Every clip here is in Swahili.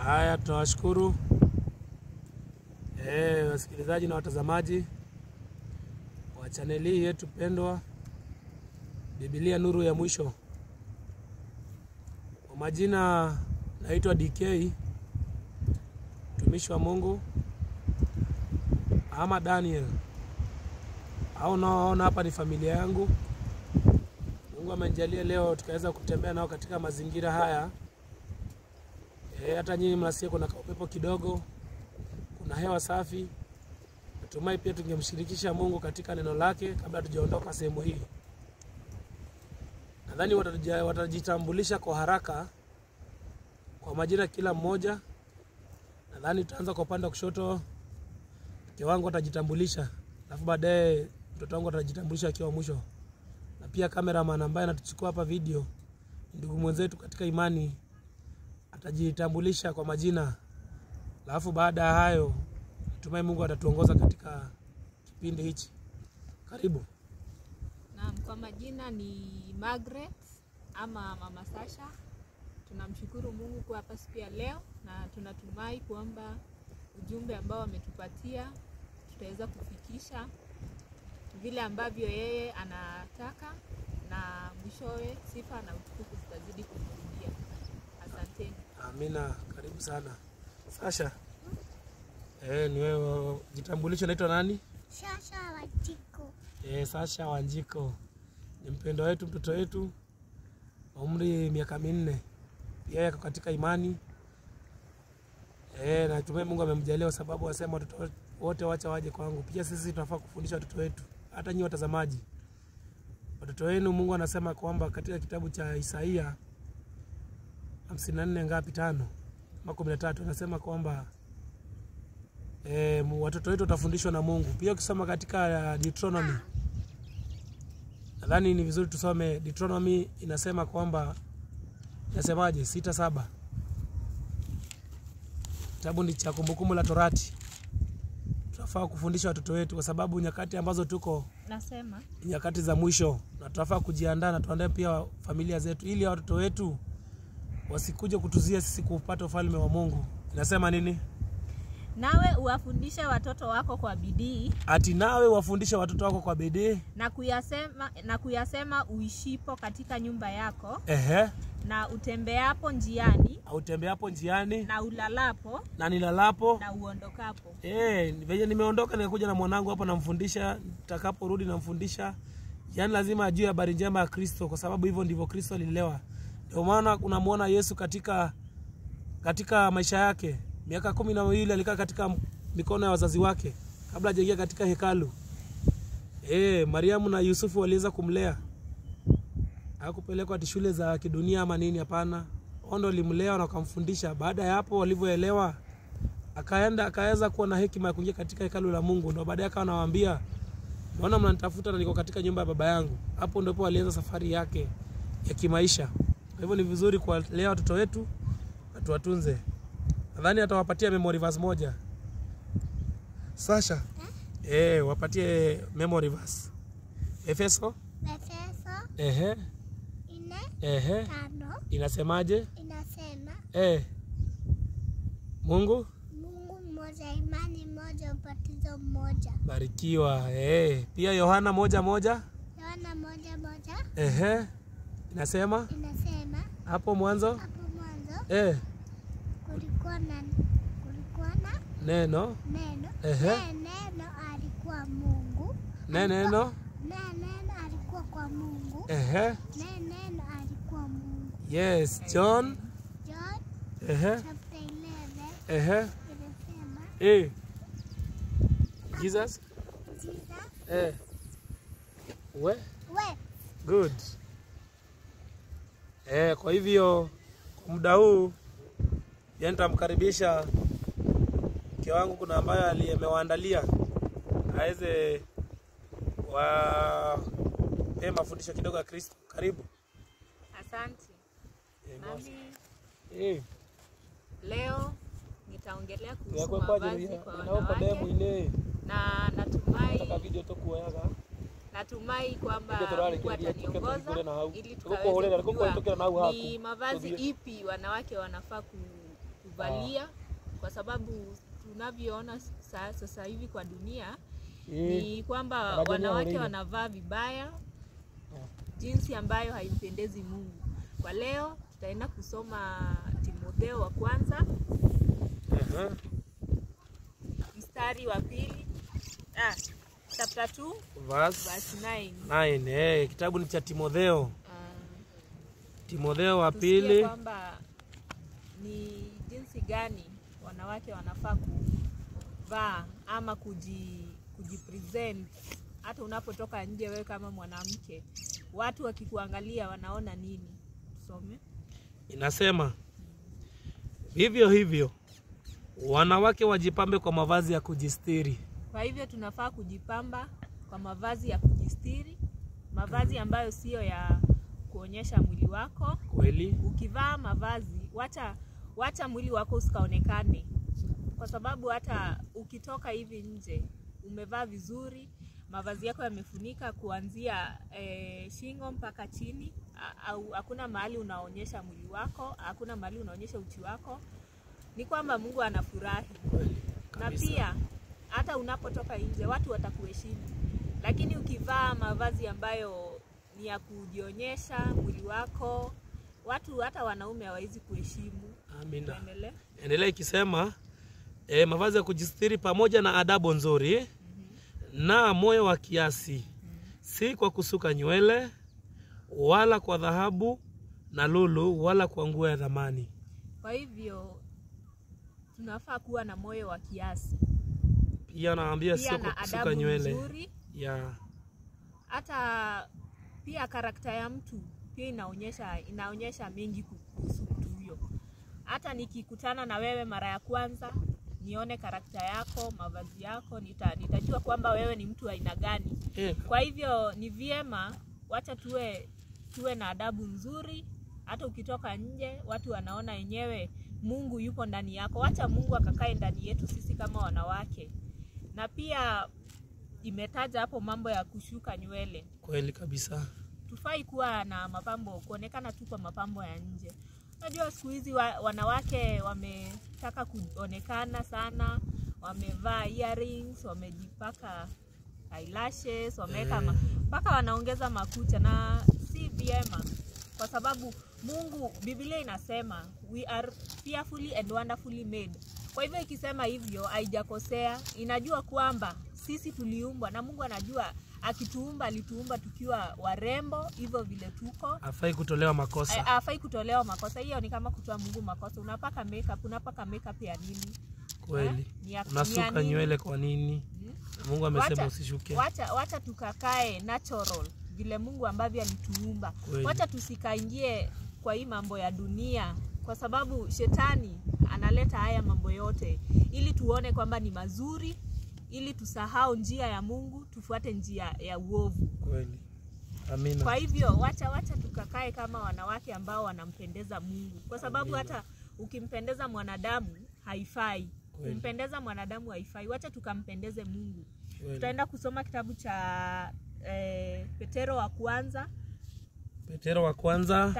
Haya, tunawashukuru wasikilizaji na watazamaji wa chaneli yetu pendwa Biblia Nuru ya Mwisho. Kwa majina naitwa DK, mtumishi wa Mungu ama Daniel. Hao naona hapa ni familia yangu. Mungu amenijalia leo tukaweza kutembea nao katika mazingira haya. Hata nyinyi mnasikia kuna upepo kidogo, kuna hewa safi. Natumai pia tungemshirikisha Mungu katika neno lake kabla tujaondoka sehemu hii. Nadhani watajitambulisha kwa haraka kwa majina kila mmoja. Nadhani tutaanza kwa upande wa kushoto. Mke wangu atajitambulisha, alafu baadaye mtoto wangu atajitambulisha akiwa mwisho. Na pia cameraman ambaye anatuchukua hapa video, ndugu mwenzetu katika imani, atajitambulisha kwa majina. Alafu baada ya hayo natumai Mungu atatuongoza katika kipindi hichi. Karibu. Naam, kwa majina ni Margaret ama Mama Sasha. Tunamshukuru Mungu kwa hapa siku ya leo, na tunatumai kwamba ujumbe ambao ametupatia tutaweza kufikisha vile ambavyo yeye anataka, na mwishowe sifa na utukufu zitazidi kumrudia. Asanteni. Amina, karibu sana. Sasha, ni wewe, jitambulisho. Naitwa nani? Sasha Wanjiko. Sasha Wanjiko. Ni mpendo wetu, mtoto wetu, umri miaka 4. Pia yako katika imani. Na tume Mungu amemjalia sababu asema watoto wote waacha waje kwangu. Pia sisi tunafaa kufundisha watoto wetu. Hata nyinyi watazamaji, watoto wenu Mungu anasema kwamba katika kitabu cha Isaia 54 ngapi 5 ama 13 anasema kwamba watoto wetu watafundishwa na Mungu. Pia ukisoma katika Deuteronomy, nadhani ni vizuri tusome Deuteronomy, inasema kwamba inasemaje 6:7. Kitabu ni cha Kumbukumbu la Torati. Tunafaa kufundisha watoto wetu kwa sababu nyakati ambazo tuko nasema nyakati za mwisho, na tunafaa kujiandaa na tuandae pia familia zetu ili watoto wetu wasikuje kutuzia sisi kupata ufalme wa Mungu. Inasema nini? Nawe uwafundishe watoto wako kwa bidii. Ati nawe uwafundishe watoto wako kwa bidii. Na kuyasema uishipo katika nyumba yako. Na utembeapo njiani. Na ulalapo. Na nilalapo. Na uondokapo. Venye nimeondoka nikuja na mwanangu hapa namfundisha, nitakaporudi namfundisha. Yaani lazima ajue habari njema ya Kristo, kwa sababu hivyo ndivyo Kristo alilewa. Ndio maana unamuona Yesu katika maisha yake. Miaka 12 alikaa katika mikono ya wazazi wake kabla hajaingia katika hekalu. Mariamu na Yusufu waliweza kumlea. Hakupelekwa hadi shule za kidunia ama nini, hapana. Ondo alimlea na kumfundisha. Baada ya hapo walivyoelewa, akaweza kuwa na hekima ya kuingia katika hekalu la Mungu. Ndio baadaye akawa anawaambia, naona mnanitafuta na niko katika nyumba ya baba yangu. Hapo ndipo alianza safari yake ya kimaisha. Kwa hivyo ni vizuri kuwalea watoto wetu na tuwatunze. Nadhani atawapatia memory verse moja. Sasha? Wapatie memory verse. Efeso? 4:5. Inasemaje? Inasema Mungu mmoja, imani moja, ubatizo mmoja. Barikiwa. Pia Yohana 1:1. Yohana 1:1. Inasema hapo mwanzo kulikuwa na neno. Neno alikuwa Mungu. Neno alikuwa kwa Mungu. Neno alikuwa Mungu. Yes, John chapter 11. Inasema Jesus. Good. Kwa hivyo kwa muda huu nitamkaribisha mke wangu, kuna ambaye amewaandalia aweze mafundisho kidogo ya Kristo. Karibu. Asante. Leo nitaongelea kuhusu mavazi kwa wanawake. Na natumai kwamba Mungu ataniongoza ili tukaweze kujua ni mavazi ipi wanawake wanafaa kuvalia, kwa sababu tunavyoona sasa hivi kwa dunia ni kwamba wanawake wanavaa vibaya jinsi ambayo haimpendezi Mungu. Kwa leo tutaenda kusoma Timotheo wa kwanza mstari wa 2, chapter 2 verse 9. Kitabu ni cha Timotheo. Timotheo wa pili, kwamba ni jinsi gani wanawake wanafaa kuvaa ama kujipresent hata unapotoka nje wewe kama mwanamke. Watu wakikuangalia wanaona nini? Tusome. Inasema, vivyo hivyo wanawake wajipambe kwa mavazi ya kujistiri. Kwa hivyo tunafaa kujipamba kwa mavazi ya kujistiri, mavazi ambayo sio ya kuonyesha mwili wako. Kweli. Ukivaa mavazi, wacha mwili wako usikaonekane. Kwa sababu hata ukitoka hivi nje, umevaa vizuri, mavazi yako yamefunika kuanzia shingo mpaka chini, au hakuna mahali unaonyesha mwili wako, hakuna mahali unaonyesha uchi wako, ni kwamba Mungu anafurahi. Na pia hata unapotoka nje watu watakuheshimu. Lakini ukivaa mavazi ambayo ni ya kujionyesha mwili wako, watu hata wanaume hawawezi kuheshimu. Amina. Endelea ikisema, mavazi ya kujistiri pamoja na adabu nzuri na moyo wa kiasi, si kwa kusuka nywele wala kwa dhahabu na lulu wala kwa nguo ya thamani. Kwa hivyo tunafaa kuwa na moyo wa kiasi. Pia naambia sio kwa kusuka nywele. Hata pia karakta ya mtu pia inaonyesha mengi kuhusu mtu huyo. Hata nikikutana na wewe mara ya kwanza, nione karakta yako, mavazi yako, nitajua kwamba wewe ni mtu aina gani. Kwa hivyo ni vyema wacha tuwe na adabu nzuri. Hata ukitoka nje watu wanaona yenyewe Mungu yupo ndani yako. Wacha Mungu akakae ndani yetu sisi kama wanawake. Na pia imetaja hapo mambo ya kushuka nywele. Kweli kabisa. Tufai kuwa na mapambo, kuonekana tu kwa mapambo ya nje. Unajua siku hizi wanawake wametaka kuonekana sana, wamevaa earrings, wamejipaka eyelashes, wameweka mpaka wanaongeza makucha, na si vyema. Kwa sababu Mungu, Biblia inasema we are fearfully and wonderfully made. Kwa hivyo ikisema hivyo haijakosea, inajua kwamba sisi tuliumbwa na Mungu anajua akituumba alituumba tukiwa warembo hivyo vile tuko. Hafai kutolewa makosa. Hafai kutolewa makosa. Hiyo ni kama kutoa Mungu makosa. Unapaka makeup ya nini? Kweli. Unasuka nywele kwa nini? Mungu amesema usishuke. Wacha tukakae natural vile Mungu ambavyo alituumba. Wacha tusikaingie kwa hii mambo ya dunia, kwa sababu shetani analeta haya mambo yote ili tuone kwamba ni mazuri, ili tusahau njia ya Mungu, tufuate njia ya uovu. Kweli. Amina. Kwa hivyo wacha tukakae kama wanawake ambao wanampendeza Mungu, kwa sababu hata ukimpendeza mwanadamu haifai. Kumpendeza mwanadamu haifai. Wacha tukampendeze Mungu. Tutaenda kusoma kitabu cha Petero wa kwanza. Petero wa kwanza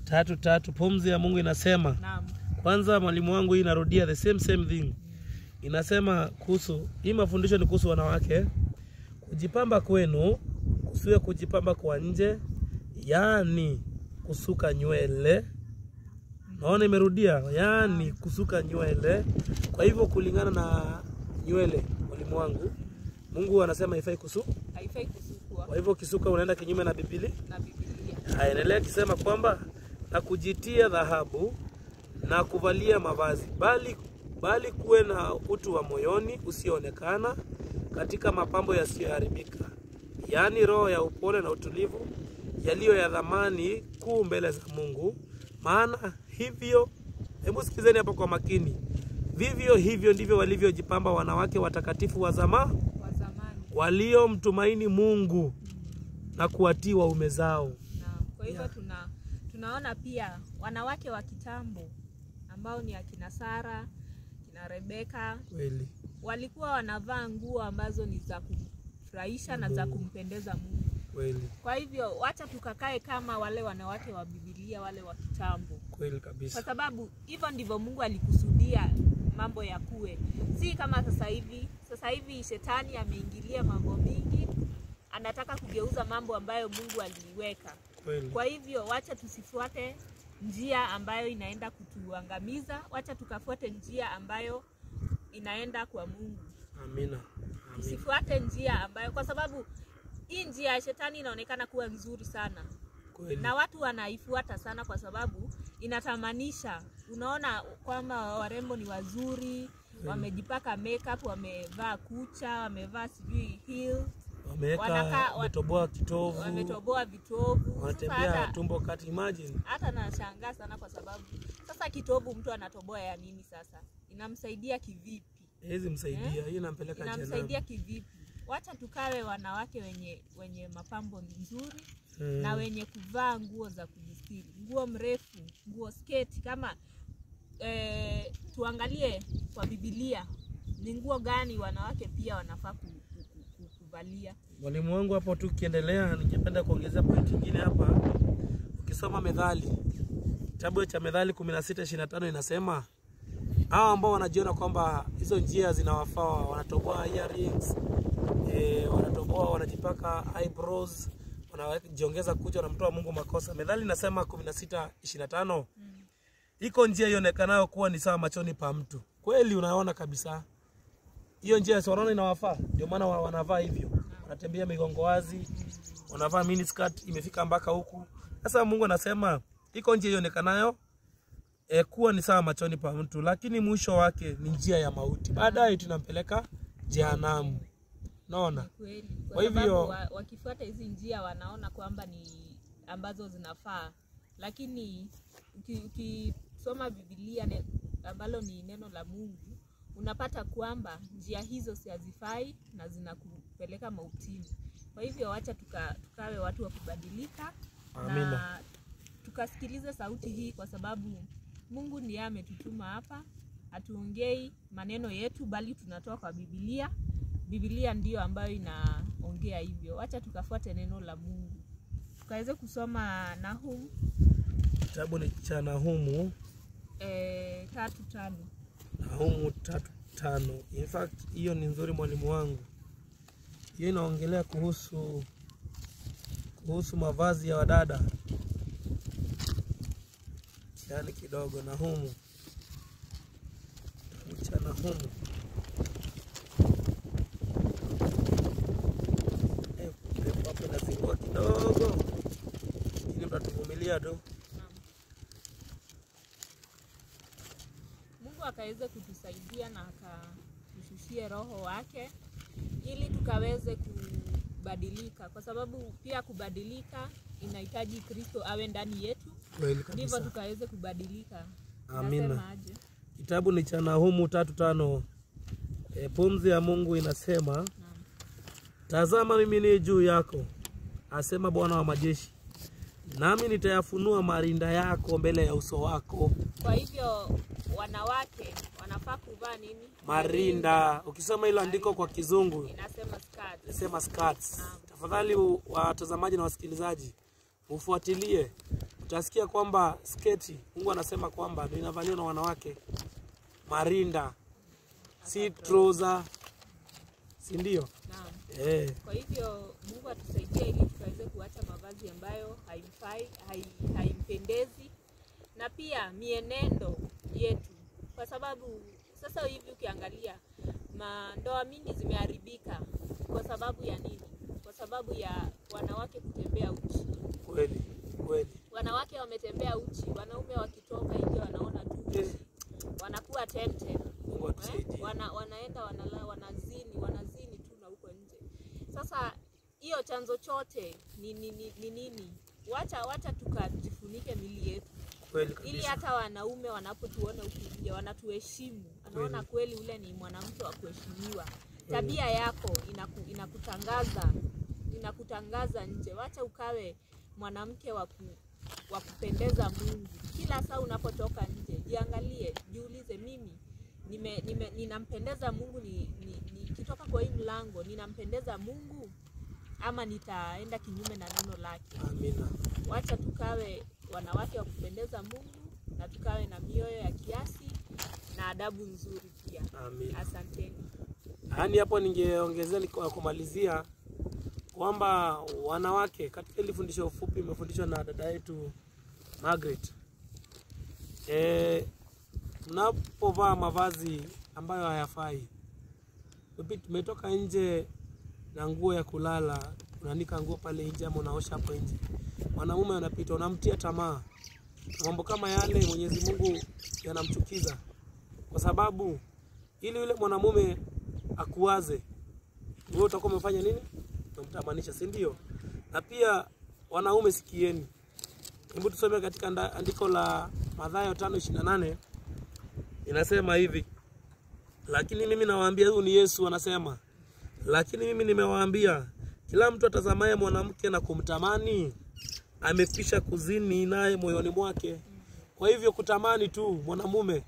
3:3. Pumzi ya Mungu inasema. Naam. Kwanza mwalimu wangu hii inarudia the same thing. Inasema kuhusu, hii mafundisho ni kuhusu wanawake. Kujipamba kwenu kusiwe kujipamba kwa nje, yani kusuka nywele. Naona imerudia, yani kusuka nywele. Kwa hivyo kulingana na nywele, mwalimu wangu, Mungu anasema haifai kusukwa. Kwa hivyo kisuka unaenda kinyume na Biblia. Haendelea kisema kwamba na kujitia dhahabu na kuvalia mavazi, bali kuwe na utu wa moyoni usioonekana katika mapambo yasiyoharibika, yaani roho ya upole na utulivu, yaliyo ya thamani kuu mbele za Mungu. Maana hivyo, hebu sikizeni hapa kwa makini, vivyo hivyo ndivyo walivyojipamba wanawake watakatifu wa zamani waliomtumaini Mungu na kuwatii waume zao. Kwa hivyo tunaona pia wanawake wa kitambo ambao ni akina Sara, kina Rebeka, kweli, walikuwa wanavaa nguo ambazo ni za kufurahisha na za kumpendeza Mungu. Kweli. Kwa hivyo wacha tukakae kama wale wanawake wa Biblia kuangalia wale wa kitambo. Kweli kabisa. Kwa sababu hivyo ndivyo Mungu alikusudia mambo ya kuwe. Si kama sasa hivi. Sasa hivi shetani ameingilia mambo mingi. Anataka kugeuza mambo ambayo Mungu aliweka. Kweli. Kwa hivyo wacha tusifuate njia ambayo inaenda kutuangamiza. Wacha tukafuate njia ambayo inaenda kwa Mungu. Amina. Tusifuate njia ambayo, kwa sababu hii njia ya shetani inaonekana kuwa nzuri sana. Kweli. Na watu wanaifuata sana kwa sababu inatamanisha. Unaona kwamba warembo ni wazuri, wamejipaka makeup, wamevaa kucha, wamevaa sijui heels, wametoboa kitovu, wametoboa vitovu, wanatembea tumbo kati. Imagine. Hata nashangaa sana kwa sababu sasa kitovu mtu anatoboa ya nini sasa? Inamsaidia kivipi? Hizi msaidia, hii inampeleka jana. Inamsaidia kivipi? Wacha tukawe wanawake wenye mapambo nzuri na wenye kuvaa nguo za kujistiri, nguo mrefu, nguo sketi. Kama tuangalie kwa Biblia ni nguo gani wanawake pia wanafaa kuvalia. Mwalimu wangu hapo tu kiendelea, ningependa kuongezea point nyingine hapa. Ukisoma Methali, kitabu cha Methali 16:25 inasema hao ambao wanajiona kwamba hizo njia zinawafaa, wanatoboa earrings, wanatoboa, wanajipaka eyebrows, wanajiongeza kucha, wanamtoa Mungu makosa. Methali inasema 16:25 iko njia ionekanayo kuwa ni sawa machoni pa mtu. Kweli unaona kabisa hiyo njia sio, wanaona inawafaa, ndio maana wanavaa hivyo. Wanatembea migongo wazi, wanavaa mini skirt imefika mpaka huku. Sasa Mungu anasema iko njia ionekanayo kuwa ni sawa machoni pa mtu, lakini mwisho wake ni njia ya mauti. Baadaye tunampeleka jehanamu. Naona? Kwa hivyo wakifuata hizi njia wanaona kwamba ni ambazo zinafaa. Lakini ukisoma Biblia ambalo ni neno la Mungu, unapata kwamba njia hizo si hazifai na zinakupeleka mautini. Kwa hivyo wacha tukawe watu wa kubadilika. Amina. Na tukasikilize sauti hii, kwa sababu Mungu ndiye ametutuma hapa. Hatuongei maneno yetu bali tunatoa kwa Biblia. Biblia ndiyo ambayo inaongea hivyo. Wacha tukafuate neno la Mungu. Tukaweze kusoma Nahum. Kitabu ni cha Nahumu 3:5. Nahumu 3:5. In fact hiyo ni nzuri mwalimu wangu. Hiyo inaongelea kuhusu mavazi ya wadada. Yani kidogo Nahumu. Cha Nahumu. Hapo nasingua kidogo. Ili mtatuvumilia tu. Mungu akaweze kutusaidia na akatushushie roho wake ili tukaweze kubadilika, kwa sababu pia kubadilika inahitaji Kristo awe ndani yetu. Ndivyo tukaweze kubadilika. Amina. Kitabu ni cha Nahumu 3:5. Pumzi ya Mungu inasema, tazama mimi ni juu yako, asema Bwana wa majeshi, nami nitayafunua marinda yako mbele ya uso wako. Kwa hivyo wanawake wanafaa kuvaa nini? Marinda. Ukisoma hilo andiko kwa Kizungu inasema skirts. Inasema skirts. Tafadhali watazamaji na wasikilizaji ufuatilie. Utasikia kwamba sketi, Mungu anasema kwamba inavaliwa na wanawake. Marinda, si trouser, si ndio? Naam. Kwa hivyo Mungu atusaidie ili tukaweze kuacha mavazi ambayo haimfai, haimpendezi, na pia mienendo yetu. Kwa sababu sasa hivi ukiangalia ndoa mingi zimeharibika kwa sababu ya nini? Kwa sababu ya wanawake kutembea uchi. Kweli. Wanawake wametembea uchi, wanaume wakitoka nje wanaona tu uchi. Wanakuwa tempted. Wanaenda wanazini tu na huko nje. Sasa hiyo chanzo chote ni nini? Wacha tukajifunike mili yetu. Ili hata wanaume wanapotuona huko nje wanatuheshimu. Anaona kweli ule ni mwanamke wa kuheshimiwa. Tabia yako inakutangaza nje. Wacha ukawe mwanamke wa kupendeza Mungu. Kila saa unapotoka nje, jiangalie, jiulize, mimi ninampendeza Mungu, nikitoka kwa hii mlango ninampendeza Mungu ama nitaenda kinyume na neno lake? Amina. Wacha tukawe wanawake wa kupendeza Mungu, na tukawe na mioyo ya kiasi na adabu nzuri pia. Amen. Asanteni. Yaani hapo ningeongezea kwa kumalizia kwamba wanawake katika ile fundisho fupi imefundishwa na dada yetu Margaret. Mnapovaa mavazi ambayo hayafai. Tumetoka nje na nguo ya kulala, unanika nguo pale nje ama unaosha hapo nje. Mwanamume anapita, unamtia tamaa. Mambo kama yale Mwenyezi Mungu yanamchukiza. Kwa sababu ili yule mwanamume akuwaze, wewe utakuwa umefanya nini? Unamtamanisha, si ndio? Na pia wanaume sikieni. Hebu tusome katika andiko la Mathayo 5:28. Inasema hivi: lakini mimi nawaambia, huyu ni Yesu anasema, lakini mimi nimewaambia, kila mtu atazamaye mwanamke na kumtamani amekwisha kuzini naye moyoni mwake. Kwa hivyo kutamani tu mwanamume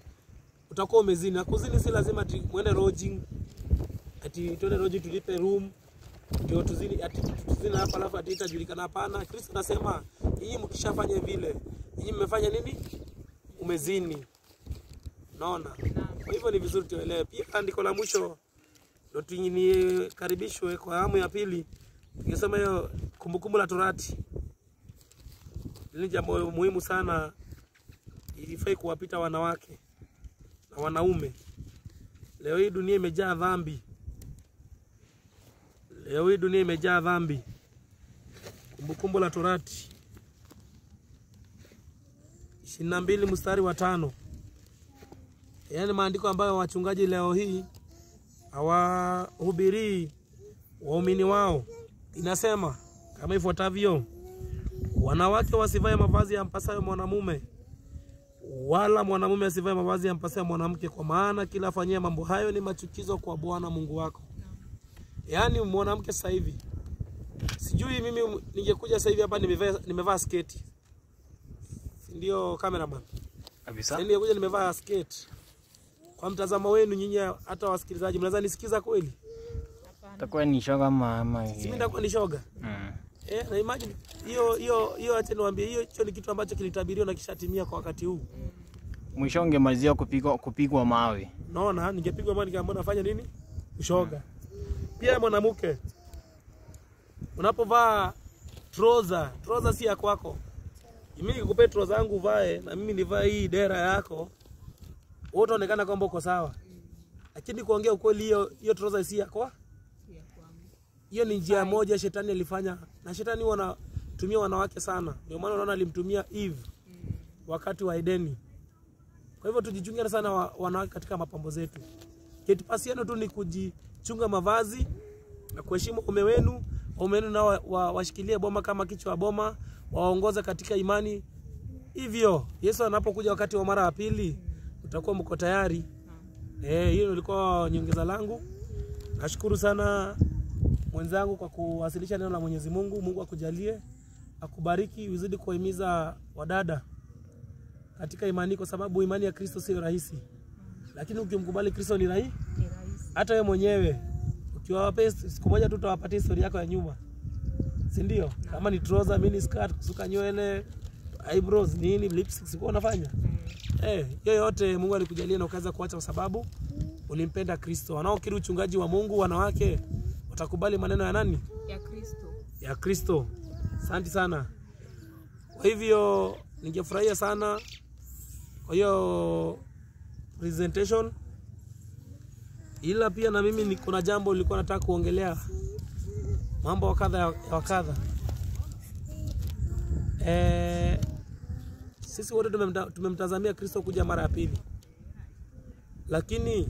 utakuwa umezini. Na kuzini si lazima muende lodging, ati tuende lodging tulipe room ndio tuzini, ati tuzini hapa alafu ati itajulikana. Hapana, Kristo anasema nyinyi mkishafanya vile, nyinyi mmefanya nini? Umezini. Naona. Kwa hivyo ni vizuri tuelewe. Pia andiko la mwisho ndio tukaribishwe kwa awamu ya pili. Tungesema hiyo Kumbukumbu la Torati. Ni jambo muhimu sana, ilifai kuwapita wanawake na wanaume. Leo hii dunia imejaa dhambi. Leo hii dunia imejaa dhambi. Kumbukumbu la Torati 22 mstari wa 5. Yaani maandiko ambayo wachungaji leo hii hawahubiri waumini wao. Inasema kama ifuatavyo: wanawake wasivae mavazi yampasayo mwanamume, wala mwanamume asivae mavazi yampasayo mwanamke, kwa maana kila afanyia mambo hayo ni machukizo kwa Bwana Mungu wako. Yaani mwanamke sasa hivi, sijui mimi ningekuja sasa hivi hapa nimevaa sketi, ndio cameraman kabisa, ningekuja nimevaa sketi, kwa mtazamo wenu nyinyi hata wasikilizaji mnaweza nisikiza kweli? Takuwa ni shoga mama. Si mimi ndakuwa ni shoga. Na imagine hiyo acha niwaambie, hiyo ni kitu ambacho kilitabiriwa na kishatimia kwa wakati huu. Mwisho ungemalizia kupigwa mawe. Naona ningepigwa mawe ningeambia nafanya nini? Ushoga. Pia mwanamke unapovaa trouser si ya kwako. Mimi nikupe trouser yangu uvae na mimi nivae hii dera yako, wote onekana kwamba uko sawa. Lakini kuongea ukweli, hiyo trouser si yako. Hiyo ni njia moja shetani alifanya, na shetani wanatumia wanawake sana. Ndio maana unaona alimtumia Eve wakati wa Edeni. Kwa hivyo tujichunge sana wanawake katika mapambo zetu. Kitupasiano tu ni kujichunga mavazi na kuheshimu waume wenu. Waume wenu nao washikilie boma kama kichwa wa boma, waongoze katika imani. Hivyo Yesu anapokuja wakati wa mara ya pili, utakuwa mko tayari. Hiyo ilikuwa nyongeza langu. Nashukuru sana mwenzangu kwa kuwasilisha neno la Mwenyezi Mungu. Mungu akujalie, akubariki, uzidi kuhimiza wadada katika imani, kwa sababu imani ya Kristo sio rahisi. Lakini ukimkubali Kristo ni rahisi. Hata wewe mwenyewe ukiwapa siku moja tu utawapatia historia yako ya nyuma. Si ndio? Kama ni trouser, mini skirt, kusuka nywele, eyebrows, nini, lipstick siko unafanya. Hiyo yote Mungu alikujalia na ukaanza kuacha kwa sababu ulimpenda Kristo. Wanaokiri uchungaji wa Mungu, wanawake watakubali maneno ya nani? Ya Kristo. Ya Kristo. Asante sana. Kwa hivyo ningefurahia sana kwa hiyo presentation. Ila pia na mimi niko na jambo nilikuwa nataka kuongelea, mambo wakadha. Sisi wote tumemtazamia Kristo kuja mara ya pili. Lakini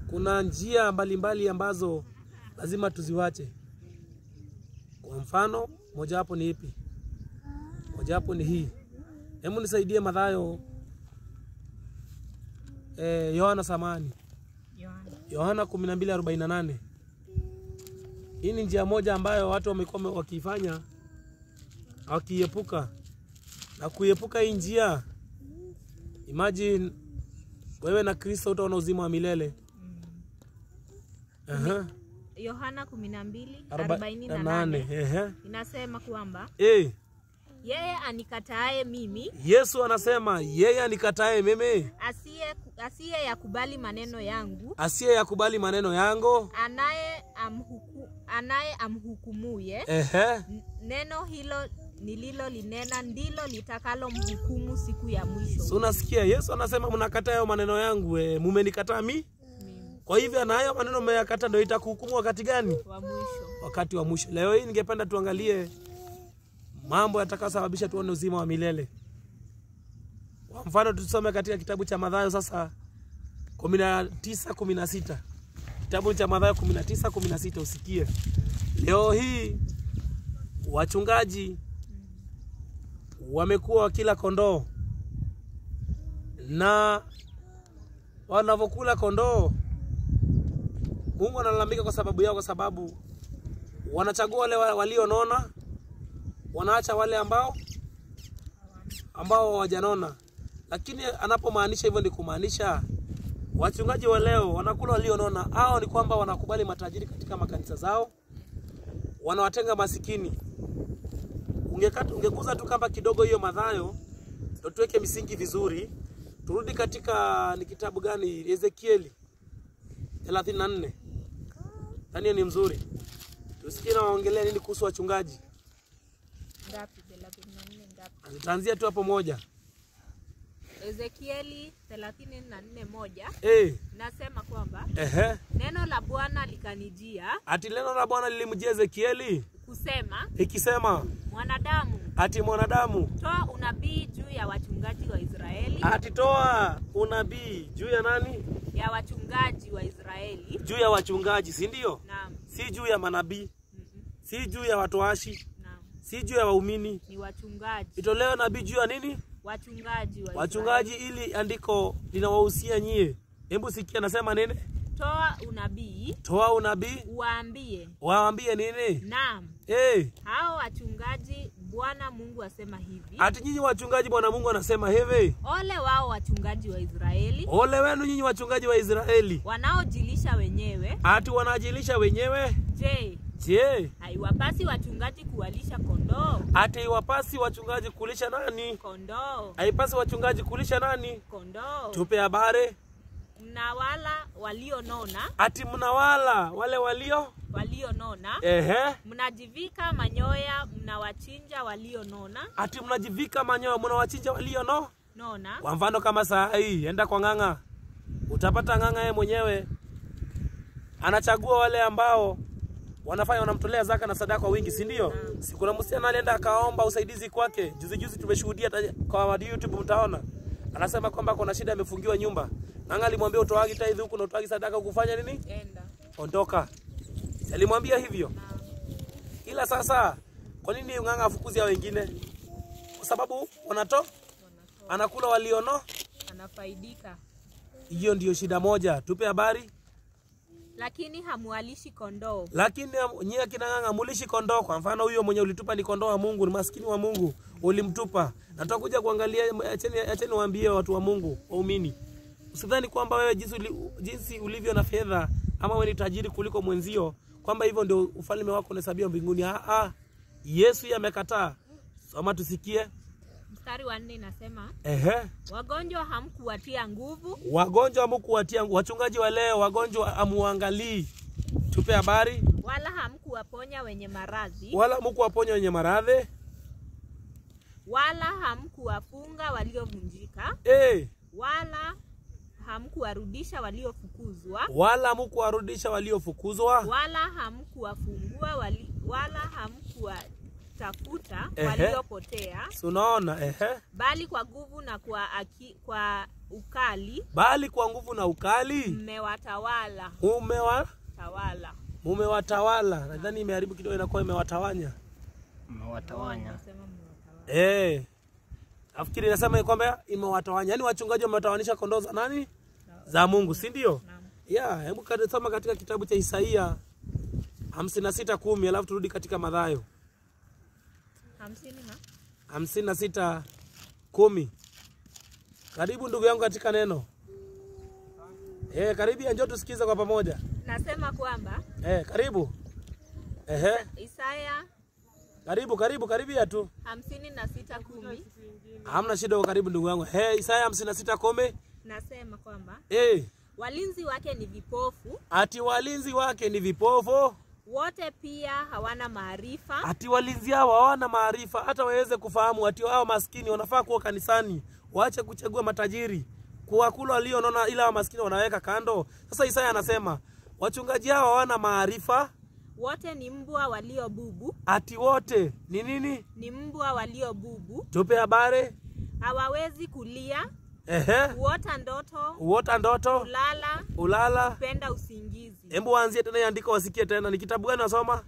kuna njia mbalimbali ambazo lazima tuziwache. Kwa mfano, moja hapo ni ipi? Moja hapo ni hii. Hebu nisaidie Mathayo Yohana 12:48. Hii ni njia moja ambayo watu wamekuwa wakifanya wakiepuka. Na kuepuka hii njia, imagine wewe na Kristo utaona uzima wa milele. Yohana 12:48. Inasema kwamba Yeye anikatae mimi, Yesu anasema yeye anikatae mimi, asiye yakubali maneno yangu, asiye yakubali maneno yangu, anaye amhukumuye, neno hilo nililolinena ndilo litakalo mhukumu siku ya mwisho. So unasikia Yesu anasema mnakataa hayo maneno yangu, mumenikataa mimi. Kwa hivyo na hayo maneno mmeyakataa ndio itakuhukumu wakati gani? Wa mwisho. Wakati wa mwisho. Leo hii ningependa tuangalie mambo yatakayosababisha tuone uzima wa milele. Kwa mfano tusome katika kitabu cha Mathayo sasa 19:16. Kitabu cha Mathayo 19:16 usikie. Leo hii wachungaji wamekuwa wakila kondoo, na wanavokula kondoo Mungu analalamika kwa sababu yao, kwa sababu wanachagua wale walionona, wanaacha wale ambao hawajanona. Lakini anapomaanisha hivyo ni kumaanisha wachungaji wa leo wanakula walionona. Hao ni kwamba wanakubali matajiri katika makanisa zao, wanawatenga masikini. Ungekuza tu kamba kidogo hiyo Mathayo, ndio tuweke misingi vizuri. Turudi katika ni kitabu gani? Ezekieli 34. Tani ni mzuri. Tusikie na waongelea nini kuhusu wachungaji. Ngapi? 34 ngapi? Tutaanzia tu hapo moja. Ezekieli 34:1. Nasema kwamba neno la Bwana likanijia. Ati neno la Bwana lilimjia Ezekieli kusema, ikisema, mwanadamu, ati mwanadamu, toa unabii juu ya wachungaji wa Israeli. Ati toa unabii juu ya nani? Ya wachungaji wa Israeli. Juu ya wachungaji, si ndio? Naam. Si juu ya manabii. Si juu ya watoashi. Naam. Si juu ya waumini. Ni wachungaji. Itolewa nabii juu ya nini? Wachungaji wa wachungaji, ili andiko linawahusia nyie. Hebu sikia nasema nini? Toa unabii. Toa unabii. Waambie. Waambie nini? Naam. Hao wachungaji Bwana Mungu asema hivi. Ati nyinyi wachungaji Bwana Mungu anasema hivi. Ole wao wachungaji wa Israeli. Ole wenu nyinyi wachungaji wa Israeli. Wanaojilisha wenyewe. Ati wanajilisha wenyewe. Je, haiwapasi wachungaji kuwalisha kondoo? Ati iwapasi wachungaji kulisha nani? Kondoo. Haipasi wachungaji kulisha nani? Kondoo. Tupe habari. Mnawala walionona. Ati mnawala wale walionona. Mnajivika manyoya, mnawachinja walionona. Ati mnajivika manyoya, mnawachinja walionona. Kwa mfano kama saa hii enda kwa ng'anga, utapata ng'anga yeye mwenyewe anachagua wale ambao wanamtolea zaka na sadaka kwa wingi, si ndio? Si kuna msichana alienda akaomba usaidizi kwake. Juzi tumeshuhudia kwa YouTube, mtaona. Anasema kwamba kuna shida, amefungiwa nyumba. Ng'anga alimwambia utoagi tithe huko na utoagi sadaka kufanya nini? Enda. Ondoka. Si alimwambia hivyo? Ila sasa kwa nini ng'anga afukuzia wengine? Kwa sababu anakula waliono, anafaidika. Hiyo ndio shida moja. Tupe habari. Lakini hamualishi kondoo. Lakini nyie kina ng'anga mulishi kondoo. Kwa mfano huyo mwenye ulitupa ni kondoo wa Mungu, ni maskini wa Mungu, ulimtupa. Na tutakuja kuangalia, acheni waambie watu wa Mungu, waumini. Usidhani kwamba wewe jinsi ulivyo na fedha ama wewe ni tajiri kuliko mwenzio, kwamba hivyo ndio ufalme wako unahesabiwa mbinguni. Yesu yamekataa. Soma tusikie. Mstari wa 4 inasema, wagonjwa hamkuwatia nguvu. Wagonjwa hamkuwatia nguvu. Wachungaji wa leo wagonjwa amuangalii. Tupe habari. Wala hamkuwaponya wenye maradhi. Wala hamkuwaponya wenye maradhi. Wala hamkuwafunga waliovunjika. Wala hamkuwarudisha waliofukuzwa. Wala hamkuwarudisha waliofukuzwa. Wala hamkuwafungua wala hamkuwatafuta waliopotea. Unaona? Bali kwa nguvu na kwa ukali. Bali kwa nguvu na ukali. Mmewatawala. Mumewatawala. Nadhani imeharibu kidogo, inakuwa imewatawanya. Mmewatawanya. Nafikiri nasema kwamba imewatawanya. Yaani wachungaji wametawanisha kondoo za nani? Za Mungu, si ndio? Hebu soma katika kitabu cha Isaia 56:10, alafu turudi katika Mathayo 56:10. Karibu ndugu yangu katika neno. Karibu, njoo tusikize kwa pamoja. Nasema kwamba karibu. Isaya Karibia tu. 56:10. Hamna shida, karibu ndugu yangu. Isaya 56:10. Nasema kwamba walinzi wake ni vipofu. Ati walinzi wake ni vipofu. Wote pia hawana maarifa. Ati walinzi hao hawana maarifa hata waweze kufahamu. Ati hao maskini wanafaa kuwa kanisani. Waache kuchagua matajiri. Kuwakula walionona ila wa maskini wanaweka kando. Sasa Isaya anasema wachungaji hao hawana maarifa. Wote ni mbwa walio bubu. Ati wote ni nini? Ni mbwa walio bubu. Tupe habari. Hawawezi kulia. Uota ndoto. Ulala. Kupenda usingizi. Hebu anzie tena andiko wasikie tena. Ni kitabu gani unasoma?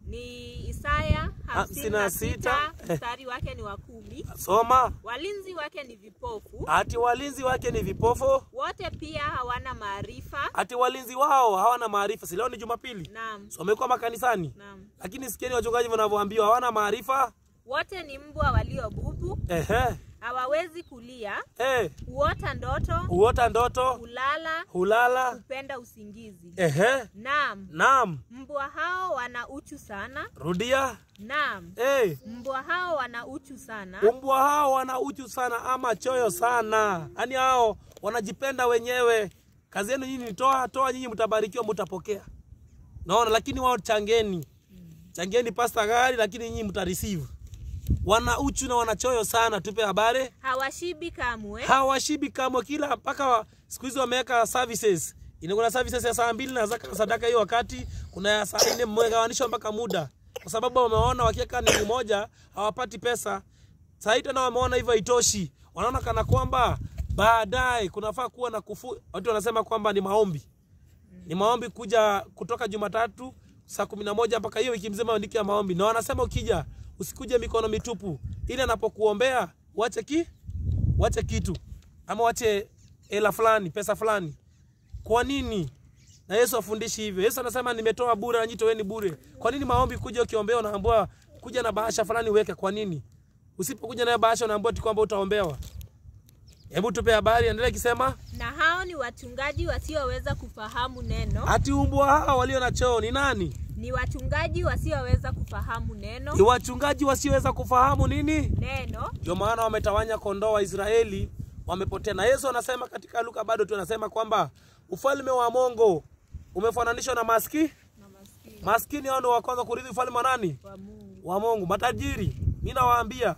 Ni Isaya 56, mstari wake ni wa 10. Soma. Walinzi wake ni vipofu. Ati walinzi wake ni vipofu. Wote pia hawana maarifa. Ati walinzi wao hawana maarifa. Si leo ni Jumapili? Naam. So wamekuwa makanisani? Naam. Lakini sikieni wachungaji wanavyoambiwa hawana maarifa. Wote ni mbwa walio bubu. Hawawezi kulia. Uota ndoto. Hulala. Kupenda usingizi. Naam. Mbwa hao wana uchu sana. Rudia. Naam. Mbwa hao wana uchu sana. Mbwa hao wana uchu sana ama choyo sana. Yaani hao wanajipenda wenyewe. Kazi yenu nyinyi ni toa nyinyi mtabarikiwa mtapokea. Naona lakini wao changeni. Changeni pasta gari lakini nyinyi mtareceive. Wana uchu na wanachoyo sana. Tupe habari. Hawashibi kamwe. Kila mpaka siku hizo wameweka services. Kuna services ya saa 2 na sadaka hiyo wakati. Kuna ya saa 4 mmegawanishwa mpaka muda. Kwa sababu wameona wakiweka ni moja hawapati pesa. Sasa tena wameona hivyo haitoshi. Wanaona kana kwamba baadaye kunafaa kuwa na watu wanasema kwamba ni maombi. Ni maombi kuja kutoka Jumatatu saa 11 mpaka hiyo wiki mzima ndiki ya maombi. Na wanasema ukija usikuje mikono mitupu. Ile anapokuombea wache kitu. Ama wache hela fulani, pesa fulani. Kwa nini? Na Yesu afundishi hivyo. Yesu anasema nimetoa bure na nyinyi toeni bure. Kwa nini maombi kuja ukiombea unaambiwa kuja na bahasha fulani uweke? Kwa nini? Usipokuja na bahasha unaambiwa kwamba utaombewa. Hebu tupe habari, endelea kisema. Na hao ni wachungaji wasioweza kufahamu neno. Ati mbwa hao walio na choo ni nani? Ni wachungaji wasioweza kufahamu neno. Ni wachungaji wasioweza kufahamu nini? Neno. Ndio maana wametawanya kondoo wa Israeli, wamepotea. Na Yesu anasema katika Luka bado tu anasema kwamba ufalme wa Mungu umefananishwa na maskini. Maskini hao ndio wa kwanza kurithi ufalme wa nani? Wa Mungu. Matajiri, mimi nawaambia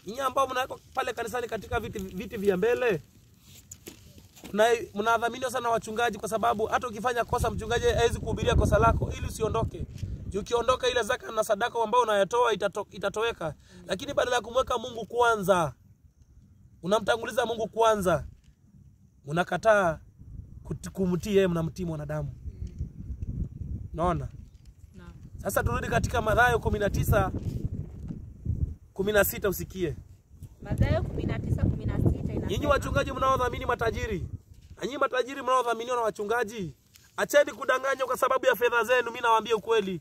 nyinyi ambao mnaiko pale kanisani katika viti vya mbele, mnadhaminiwa sana wachungaji kwa sababu hata ukifanya kosa mchungaji hawezi kuhubiria kosa lako ili usiondoke. Ukiondoka ile zaka na sadaka ambayo unayatoa itatoweka. Lakini badala ya kumweka Mungu kwanza, unamtanguliza Mungu kwanza, unakataa kumtii yeye, mnamtii mwanadamu. Naona? Naam. Sasa turudi katika Mathayo 19:16 usikie. Mathayo 19:16 inasema, nyinyi wachungaji mnaodhamini matajiri, nyinyi matajiri mnaodhaminiwa na wachungaji, acheni kudanganywa kwa sababu ya fedha zenu. Mimi nawaambia ukweli.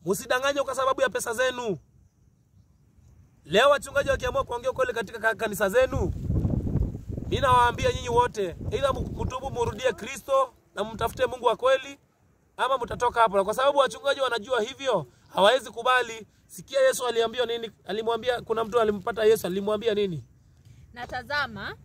Msidanganywe kwa sababu ya pesa zenu. Leo wachungaji wakiamua kuongea ukweli katika kanisa zenu, mimi nawaambia nyinyi wote, ila mkutubu murudie Kristo na mtafute Mungu wa kweli, ama mtatoka hapo. Kwa sababu wachungaji wanajua hivyo, hawawezi kubali. Sikia Yesu aliambiwa nini? Alimwambia, kuna mtu alimpata Yesu, alimwambia nini? Na tazama,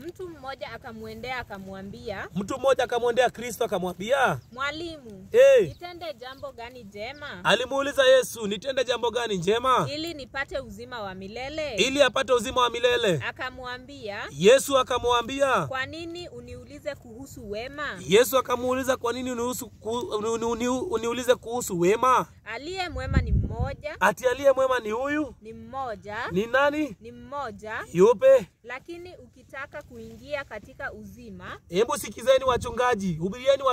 mtu mmoja akamwendea akamwambia. Mtu mmoja akamwendea Kristo akamwambia, Mwalimu, nitende jambo gani jema? Alimuuliza Yesu, nitende jambo gani njema? Ili nipate uzima wa milele. Ili apate uzima wa milele. Akamwambia. Yesu akamwambia, kwa nini uniulize kuhusu wema? Yesu akamuuliza, kwa nini uniulize kuhusu wema? Aliye mwema ni mmoja. Ati aliye mwema ni huyu? Ni mmoja. Ni nani? Ni mmoja. Yupe? Lakini ukitaka kuingia katika uzima, hebu sikizeni wachungaji, hubirieni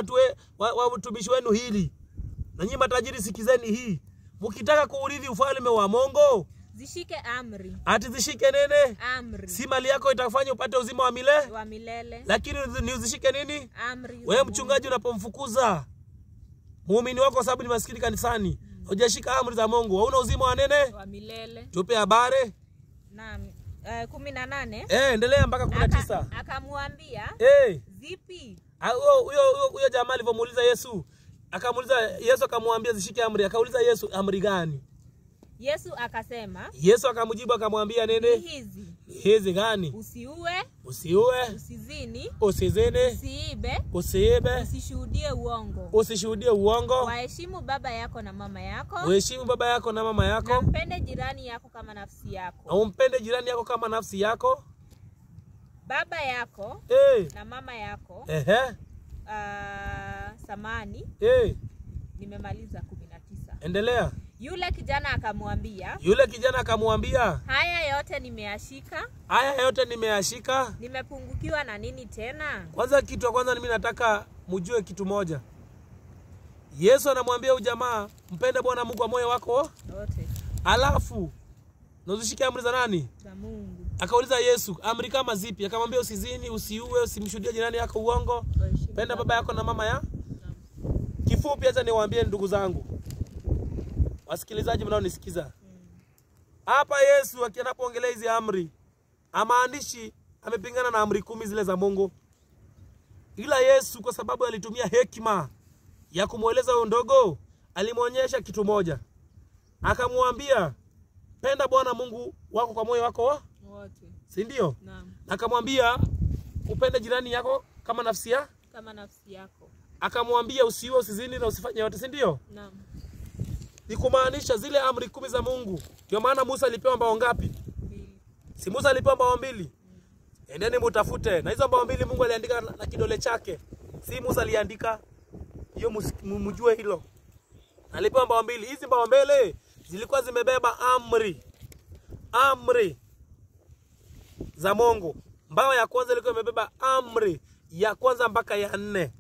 watumishi wenu hili. Na nyinyi matajiri sikizeni hii. Mkitaka kuurithi ufalme wa Mungu, zishike amri. Ati zishike nene? Amri. Si mali yako itakufanya upate uzima wa milele? Lakini ni uzishike nini? Amri. Wewe mchungaji unapomfukuza muumini wako sababu ni maskini kanisani, hujashika amri za Mungu, hauna uzima wa nene? Wa milele. Tupe habari. Naam. 18. Endelea mpaka 19. Akamwambia, zipi? Huyo jamaa alivyomuuliza Yesu, akamuuliza Yesu akamwambia zishike amri. Akauliza Yesu, amri gani? Yesu akasema, Yesu akamjibu akamwambia nini? Hizi gani? Usiue, usizini, usiibe, usishuhudie uongo, waheshimu baba yako na mama yako, na umpende jirani yako kama nafsi yako. Baba yako na mama yako. Samani. Nimemaliza 19. Endelea. Yule kijana akamwambia, haya yote nimeyashika. Nimepungukiwa na nini tena? Kwanza kitu kwanza mimi nataka mjue kitu moja. Yesu anamwambia ujamaa, mpende Bwana Mungu kwa moyo wako wote. Alafu nazishike amri za nani? Za Mungu. Akauliza Yesu, amri kama zipi? Akamwambia usizini, usiue, usimshuhudie jirani yako uongo, penda baba yako na mama ya. Kifupi acha niwaambie ndugu zangu, wasikilizaji mnaonisikiza. Hapa Yesu akinapoongelea hizi amri, amaandishi amepingana na amri 10 zile za Mungu. Ila Yesu kwa sababu alitumia hekima ya kumueleza huyo ndogo, alimuonyesha kitu moja. Akamwambia, penda Bwana Mungu wako kwa moyo wako wote. Si ndio? Naam. Akamwambia upende jirani yako kama nafsi yako. Akamwambia usiue, usizini na usifanye yote, si ndio? Naam. Ni kumaanisha zile amri 10 za Mungu. Ndio maana Musa alipewa mbao ngapi? 2. Si Musa alipewa mbao 2? Endeni mtafute. Na hizo mbao 2 Mungu aliandika na kidole chake. Si Musa aliandika. Hiyo mjue hilo. Alipewa mbao 2. Hizi mbao mbele zilikuwa zimebeba amri za Mungu. Mbao ya kwanza ilikuwa imebeba amri ya kwanza mpaka ya 4.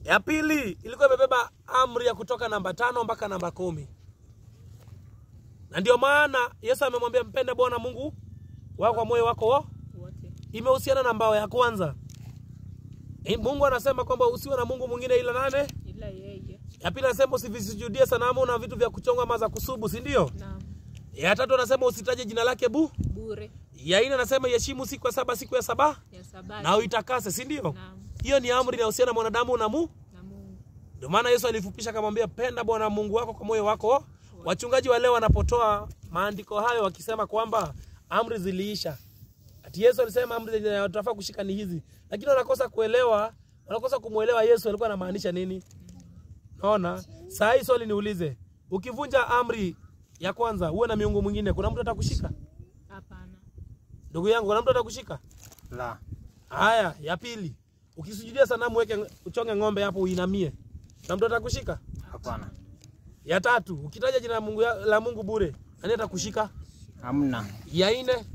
Ya pili ilikuwa imebeba amri ya kutoka namba 5 mpaka namba 10. Na ndio maana Yesu amemwambia mpende Bwana Mungu wako kwa moyo wako wote. Imehusiana na mbao ya kwanza. Mungu anasema kwamba usiwe na Mungu mwingine ila nane? Ila yeye. Ya pili anasema usivisujudie sanamu na vitu vya kuchongwa ama za kusubu, si ndio? Naam. Ya tatu anasema usitaje jina lake bure. Ya nne anasema heshimu siku ya saba na uitakase, si ndio? Naam. Hiyo ni amri inayohusiana na mwanadamu na Mungu. Ndio maana Yesu alifupisha akamwambia penda Bwana Mungu wako kwa moyo wako. Wachungaji wa leo wanapotoa maandiko hayo wakisema kwamba amri ziliisha. Ati Yesu alisema amri zinazofaa kushika ni hizi. Lakini wanakosa kuelewa, wanakosa kumuelewa Yesu alikuwa anamaanisha nini. Naona, saa hii swali niulize. Ukivunja amri ya kwanza, uwe na miungu mwingine, kuna mtu atakushika? Hapana. Ndugu yangu, kuna mtu atakushika? La. Haya, ya pili. Ukisujudia sanamu uchonge ng'ombe hapo uinamie. Na mtu atakushika? Hapana. Ya tatu, ukitaja jina la Mungu bure, nani atakushika? Hamna. Ya nne,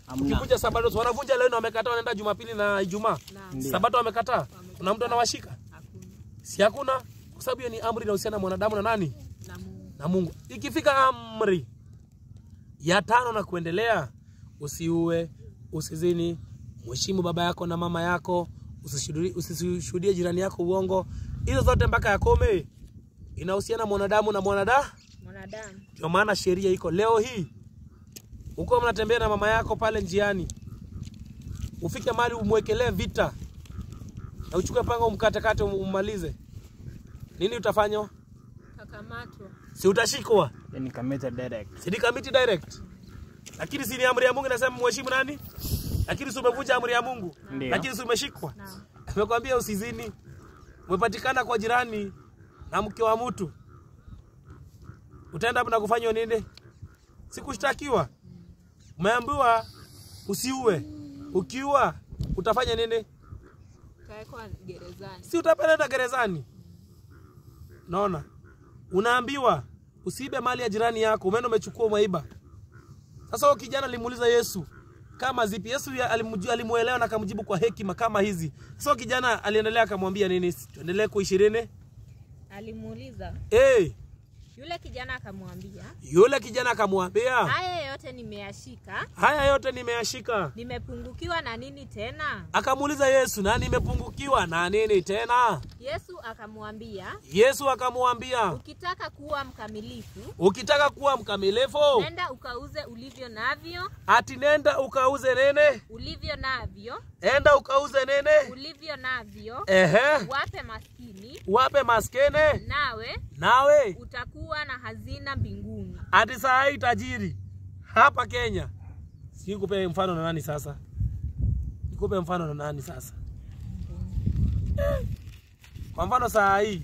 hamna. Ukivunja sabato, wanavunja leo na wamekataa wanaenda Jumapili na Ijumaa. Sabato wamekataa. Kuna mtu anawashika? Hakuna. Si hakuna, kwa sababu hiyo ni amri inahusiana na mwanadamu na nani? Na Mungu. Ikifika amri ya 5 na kuendelea, usiue, usizini, mheshimu baba yako na mama yako, usishuhudie jirani yako uongo. Hizo zote mpaka ya 10 inahusiana mwanadamu na mwanadamu. Ndio maana sheria iko leo hii. Uko mnatembea na mama yako pale njiani, ufike mahali umwekelee vita na uchukue panga umkate umalize, nini utafanywa? Utakamatwa. Si utashikwa? Ni committed direct. Si committed direct. Lakini si ni amri ya Mungu inasema mheshimu nani? Lakini si umevunja amri ya Mungu. Lakini si umeshikwa. Amekwambia usizini. Umepatikana kwa jirani na mke wa mtu. Utaenda hapo na kufanywa nini? Sikushtakiwa. Umeambiwa usiue. Ukiua utafanya nini? Utaekwa gerezani. Si utapelekwa gerezani. Naona. Unaambiwa usiibe mali ya jirani yako, umeenda umechukua umeiba. Sasa huyo kijana alimuuliza Yesu kama zipi. Yesu alimuelewa na akamjibu kwa hekima kama hizi. Sasa huyo kijana aliendelea akamwambia nini? Tuendelee kwa 20. Alimuuliza. Yule kijana akamwambia, haya yote nimeyashika. Nimepungukiwa na nini tena? Akamuuliza Yesu, na nimepungukiwa na nini tena? Yesu akamwambia, ukitaka kuwa mkamilifu, nenda ukauze ulivyo navyo. Ati nenda ukauze nene? Ulivyo navyo. Enda ukauze nene? Ulivyo navyo. Ehe. Wape maskini. uwape maskene, nawe utakuwa na hazina mbinguni. Ati saa hii tajiri hapa Kenya. Sikupe mfano na nani sasa? Nikupe mfano na nani sasa? Kwa mfano saa hii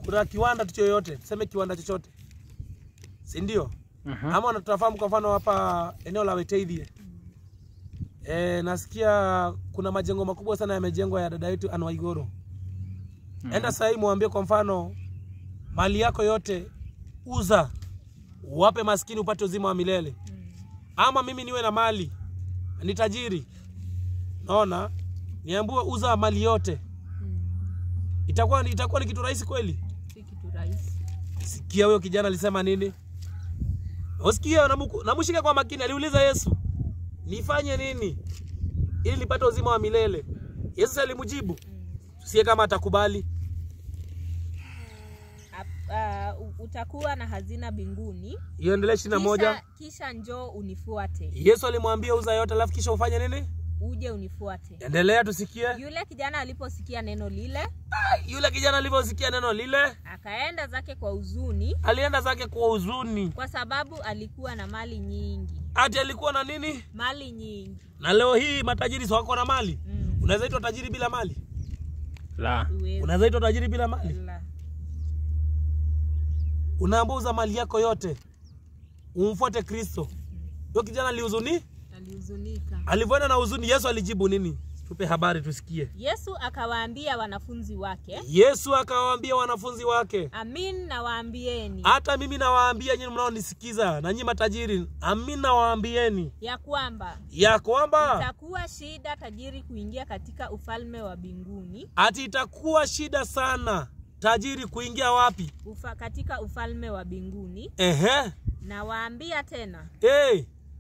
kuna kiwanda chochote, tuseme kiwanda chochote, si ndio? Ama unatufahamu kwa mfano hapa eneo la Weteithie. Nasikia kuna majengo makubwa sana yamejengwa ya dada yetu Anne Waiguru. Enda saa hii muambie kwa mfano mali yako yote uza, uwape maskini upate uzima wa milele. Ama mimi niwe na mali, ni tajiri, naona niambue uza mali yote, itakuwa ni kitu rahisi kweli? Si kitu rahisi. Sikia huyo kijana alisema nini? Usikia namushika kwa makini, aliuliza Yesu, nifanye nini ili nipate uzima wa milele? Yesu alimjibu, tusiye kama atakubali. Utakuwa na hazina mbinguni. Iendelee 21. Kisha njoo unifuate. Yesu alimwambia uza yote alafu kisha ufanye nini? Uje unifuate. Endelea tusikie. Yule kijana aliposikia neno lile, akaenda zake kwa huzuni. Alienda zake kwa huzuni kwa sababu alikuwa na mali nyingi. Ati alikuwa na nini? Mali nyingi. Na leo hii matajiri wako na mali. Unaweza itwa tajiri bila mali? La. Unaweza itwa tajiri bila mali? La. Unaambuza mali yako yote umfuate Kristo. Huyo kijana alihuzunika. Alivyoenda na huzuni, Yesu alijibu nini? Tupe habari tusikie. Yesu akawaambia wanafunzi wake. Amin nawaambieni. Hata mimi nawaambia nyinyi mnaonisikiza na nyinyi matajiri, amin nawaambieni ya kwamba itakuwa shida tajiri kuingia katika ufalme wa mbinguni. Ati itakuwa shida sana tajiri kuingia wapi? Katika ufalme wa mbinguni. Nawaambia tena.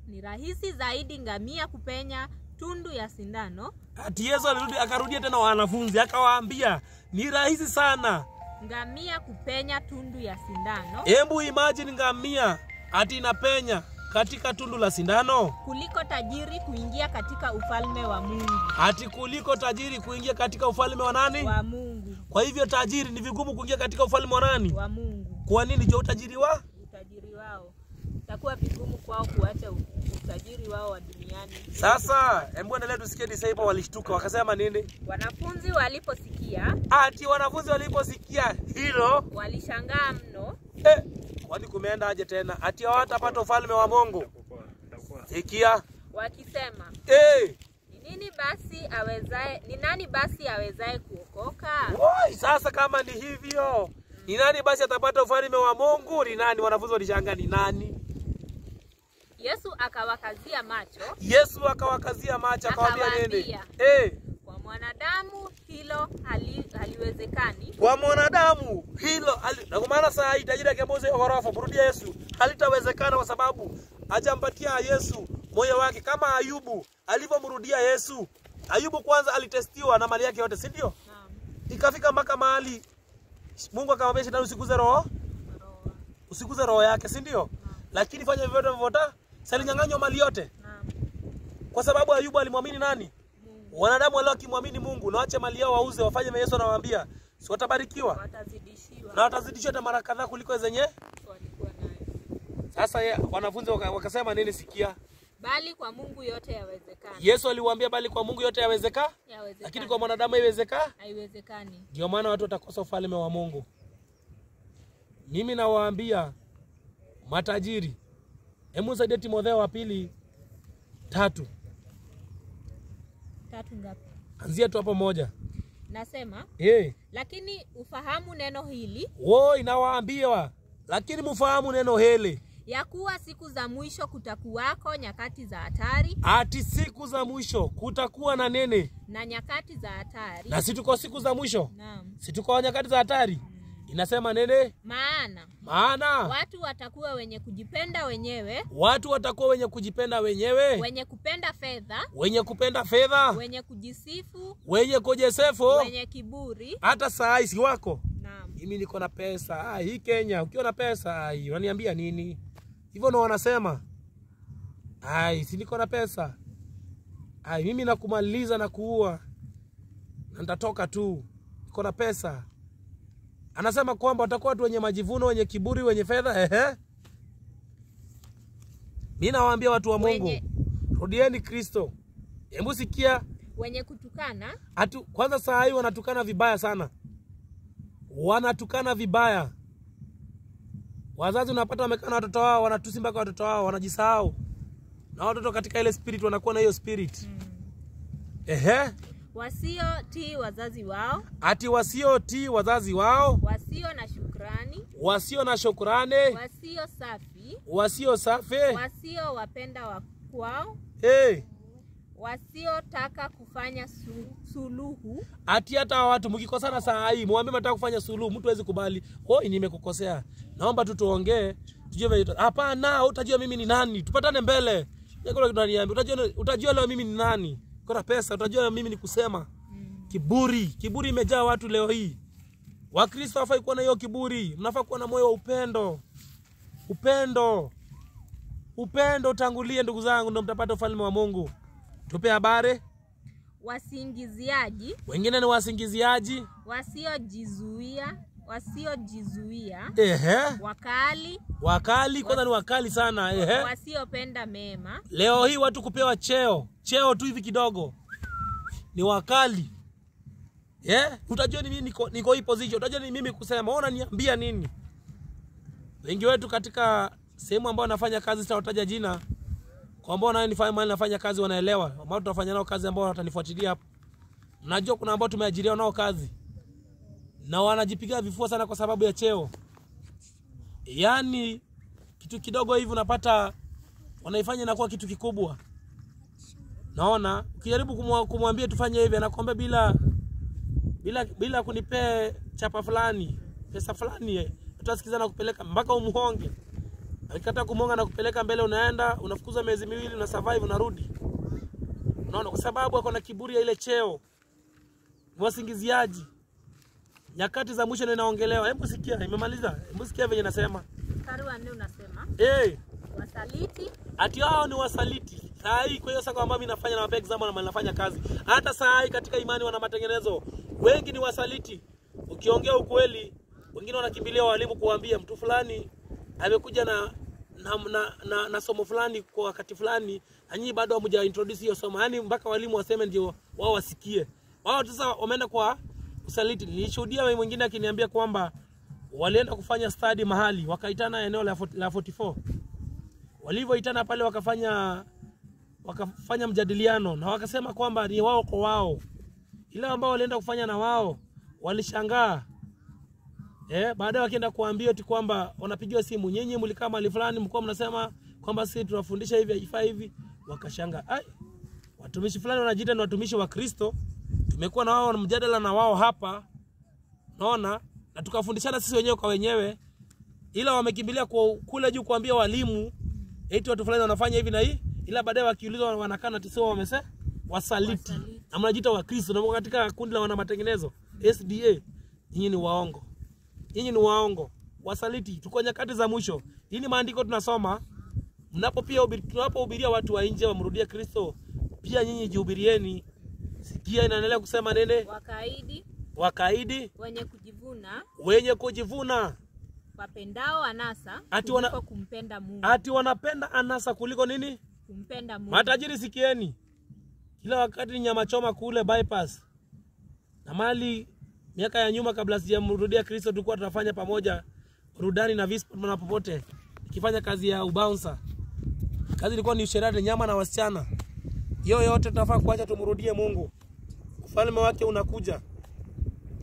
Ni rahisi zaidi ngamia kupenya tundu ya sindano. Ati Yesu akarudia tena wanafunzi akawaambia ni rahisi sana ngamia kupenya tundu ya sindano. Hebu imagine ngamia ati inapenya katika tundu la sindano, kuliko tajiri kuingia katika ufalme wa Mungu. Ati kuliko tajiri kuingia katika ufalme wa nani? Wa Mungu. Kwa hivyo tajiri ni vigumu kuingia katika ufalme wa nani? Wa Mungu. Kwa nini? Je, utajiri wao itakuwa vigumu kwao kuacha utajiri wao wa duniani. Sasa hebu endelea tusikie. Disciple walishtuka wakasema nini? Wanafunzi waliposikia hilo walishangaa mno. Kwani kumeenda aje tena? Ati hawatapata ufalme wa Mungu. Sikia wakisema, ni nani basi awezaye kuokoka? Sasa kama ni hivyo, ni nani basi atapata ufalme wa Mungu? Ni nani? Wanafunzi walishangaa ni nani? Yesu akawakazia macho akawaambia nini? Kwa mwanadamu hilo haliwezekani. Kwa mwanadamu hilo na kwa maana saa hii tajiri akemboze ghorofa kurudia Yesu halitawezekana, kwa sababu hajampatia Yesu moyo wake kama Ayubu alivyomrudia Yesu. Ayubu kwanza alitestiwa na mali yake yote, si ndio? Ikafika mpaka mahali Mungu akamwambia Shetani usiguze roho yake, si ndio? Lakini fanya vyote unavyotaka, salinyang'anywa mali yote. Kwa sababu Ayubu alimwamini nani? Mungu. Wanadamu wale wakimwamini Mungu na waache mali yao wauze wafanye Yesu anawaambia, si watabarikiwa? Watazidishiwa. Na watazidishiwa hata mara kadhaa kuliko zenye walikuwa nayo. Sasa wanafunzi wakasema nini? Sikia. Bali kwa Mungu yote yawezekana. Yesu aliwaambia bali kwa Mungu yote yawezekana. Lakini kwa mwanadamu haiwezekani. Ndio maana watu watakosa ufalme wa Mungu. Mimi nawaambia matajiri, hebu saidia Timotheo wa pili 3. 3 ngapi? Anzia tu hapo 1. Nasema, lakini ufahamu neno hili. Inawaambiwa, lakini mfahamu neno hili. Ya kuwa siku za mwisho kutakuwako nyakati za hatari. Ati siku za mwisho kutakuwa na nene? Na nyakati za hatari. Na si tuko siku za mwisho? Naam. Si tuko nyakati za hatari? Inasema nene? Maana watu watakuwa wenye kujipenda wenyewe. Wenye kupenda fedha. Wenye kujisifu. Wenye kiburi. Hata saa hii si wako? Naam. Mimi niko na pesa. Hii Kenya ukiwa na pesa, unaniambia nini? Hivyo ndio wanasema. Si niko na pesa. Mimi nakumaliza na kuua. Na nitatoka tu. Niko na pesa. Anasema kwamba watakuwa watu wenye majivuno, wenye kiburi, wenye fedha. Mimi nawaambia watu wa Mungu, rudieni Kristo. Hebu sikia, wenye kutukana. Kwanza saa hii wanatukana vibaya sana. Wanatukana vibaya. Wazazi unapata wamekaa na watoto wao, wanatusi mpaka watoto wao wanajisahau. Na watoto katika ile spirit wanakuwa na hiyo spirit. Wasiotii wazazi wao. Wasiotii wazazi wao. Wasio na shukrani. Wasio na shukrani. Wasio safi. Wasio safi. Wasio wapenda wakwao. Wasiotaka kufanya suluhu. Hata watu mkikosana saa hii, muambie mtaka kufanya suluhu, mtu hawezi kubali. Nimekukosea. Naomba tu tuongee, tujue hapana, utajua mimi ni nani. Tupatane mbele. Niko tunaniambia, utajua leo mimi ni nani. Kuna pesa, utajua mimi ni kusema. Kiburi imejaa watu leo hii. Wakristo hawafai kuwa na hiyo kiburi. Mnafaa kuwa na moyo wa upendo. Upendo utangulie ndugu zangu, ndio mtapata ufalme wa Mungu. Tupe habari. Wasingiziaji. Wengine ni wasingiziaji. Wasiojizuia. Wakali kwanza ni wakali sana. Wasiopenda mema. Leo hii watu kupewa cheo tu hivi kidogo ni wakali. Utajua ni mimi niko hii position, utajua ni mimi kusema, ona niambia nini. Wengi wetu katika sehemu ambao nafanya kazi, sitataja jina, kwa ambao nafanya kazi wanaelewa, ambao tutafanya nao kazi, ambao watanifuatilia hapo. Unajua kuna ambao tumeajiriwa nao kazi na wanajipiga vifua sana kwa sababu ya cheo. Yaani kitu kidogo hivi unapata wanaifanya inakuwa kitu kikubwa. Naona ukijaribu kumwambia tufanye hivi, anakuambia bila kunipe chapa fulani, pesa fulani, tutasikizana kupeleka mpaka umuhonge. Akikataa kumonga na kupeleka mbele, unaenda unafukuza miezi 2 una survive unarudi. Unaona, kwa sababu ako na kiburi ya ile cheo. Wasingiziaji. Nyakati za mwisho ninaongelewa. Hebu sikia, nimemaliza. Hebu sikia venye nasema. Mstari wa 4 unasema. Wasaliti. Hao ni wasaliti. Saa hii kwa hiyo sasa kwamba mimi nafanya na wapea exam na nafanya kazi. Hata saa hii katika imani wana matengenezo. Wengi ni wasaliti. Ukiongea ukweli, wengine wanakimbilia walimu kuambia mtu fulani amekuja na somo fulani kwa wakati fulani, nyinyi bado hamja introduce hiyo somo. Yaani mpaka walimu waseme ndio wao wasikie. Wao sasa wameenda kwa usaliti. Nilishuhudia wewe mwingine akiniambia kwamba walienda kufanya study mahali, wakaitana eneo la 44. Walivyoitana pale wakafanya mjadiliano na wakasema kwamba ni wao kwa wao. Ile ambao walienda kufanya na wao walishangaa. Baadaye wakienda kuambia eti kwamba wanapigiwa simu, nyinyi mlikaa mahali fulani mko mnasema kwamba sisi tunafundisha hivi haifai hivi. Wakashangaa. Watumishi fulani wanajiita ni watumishi wa Kristo. Tumekuwa na wao mjadala na wao hapa. Naona na tukafundishana sisi wenyewe kwa wenyewe. Ila wamekimbilia kule juu kuambia walimu eti watu fulani wanafanya hivi na hii. Ila baadaye wakiulizwa wanakana tisio wamesema wasaliti. Na mnajiita wa Kristo na katika kundi la wana matengenezo SDA. Nyinyi ni waongo. Nyinyi ni waongo. Wasaliti. Tuko nyakati za mwisho. Hii ni maandiko tunasoma. Tunapohubiria watu wa nje wamrudie Kristo, pia nyinyi jihubirieni. Sikia inaendelea kusema nene? Wakaidi. Wenye kujivuna. Wapendao anasa kuliko kumpenda Mungu. Wanapenda anasa kuliko nini? Kumpenda Mungu. Matajiri sikieni. Kila wakati nyama choma kule bypass. Na mali miaka ya nyuma kabla sijamrudia Kristo tulikuwa tunafanya pamoja burudani na Vispa na popote. Ikifanya kazi ya ubouncer. Kazi ilikuwa ni usherati, nyama na wasichana. Hiyo yote tunafaa kuacha tumrudie Mungu. Ufalme wake unakuja.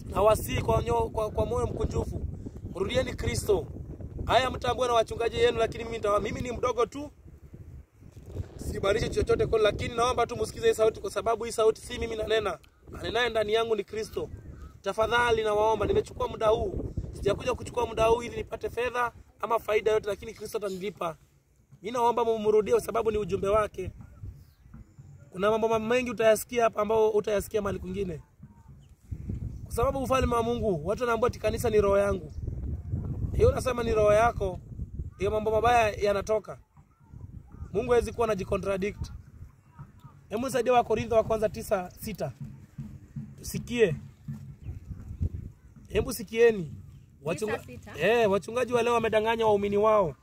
Na wasi kwa moyo mkunjufu. Rudieni Kristo. Haya mtambue na wachungaji yenu, lakini mimi ni mdogo tu. Sibarishi chochote kwa, lakini naomba tu msikize hii sauti, kwa sababu hii sauti si mimi nanena. Anenaye ndani yangu ni Kristo. Tafadhali na waomba, nimechukua muda huu. Sijakuja kuchukua muda huu ili nipate fedha ama faida yote, lakini Kristo atanilipa. Mimi naomba mumrudie, kwa sababu ni ujumbe wake. Kuna mambo mengi utayasikia hapa ambao utayasikia mahali kwingine. Kwa sababu ufalme wa Mungu, watu wanaambia kanisa ni roho yangu. Hiyo unasema ni roho yako, hiyo mambo mabaya yanatoka. Mungu hawezi kuwa anajicontradict. Hebu saidia wa Korintho wa kwanza 9:6. Tusikie. Hebu sikieni. Wachungaji wa leo wamedanganya waumini wao.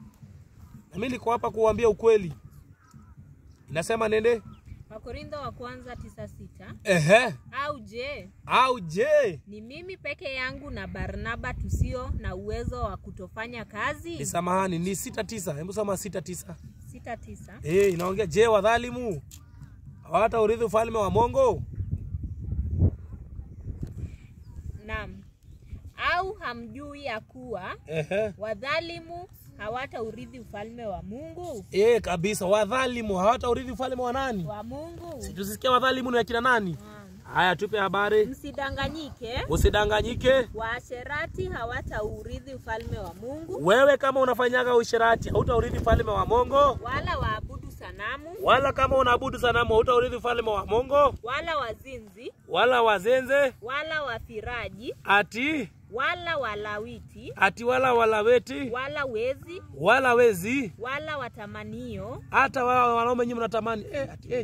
Na mimi niko hapa kuwaambia ukweli. Inasema nende? Wakorintho wa kwanza 9:6. Au je? Ni mimi peke yangu na Barnaba tusio na uwezo wa kutofanya kazi? Ni samahani, ni 6:9. Hebu soma 6:9. 6:9. Inaongea je, wadhalimu hawata urithi ufalme wa Mungu? Naam. Au hamjui ya kuwa wadhalimu hawata urithi ufalme wa Mungu? Kabisa, wadhalimu hawata urithi ufalme wa nani? Wa Mungu. Tusisikia wadhalimu ni akina nani? Haya, tupe habari. Usidanganyike. Waasherati hawata urithi ufalme wa Mungu. Wewe kama unafanyaga uasherati hauta urithi ufalme wa Mungu. Wala waabudu sanamu. Wala kama unaabudu sanamu hauta urithi ufalme wa Mungu. Wala wazinzi. Wala wazenze. Wala wafiraji. Wala walawiti. Wala walaweti. Wala wezi. Wala watamanio. Hata wao wanaume nyinyi mnatamani.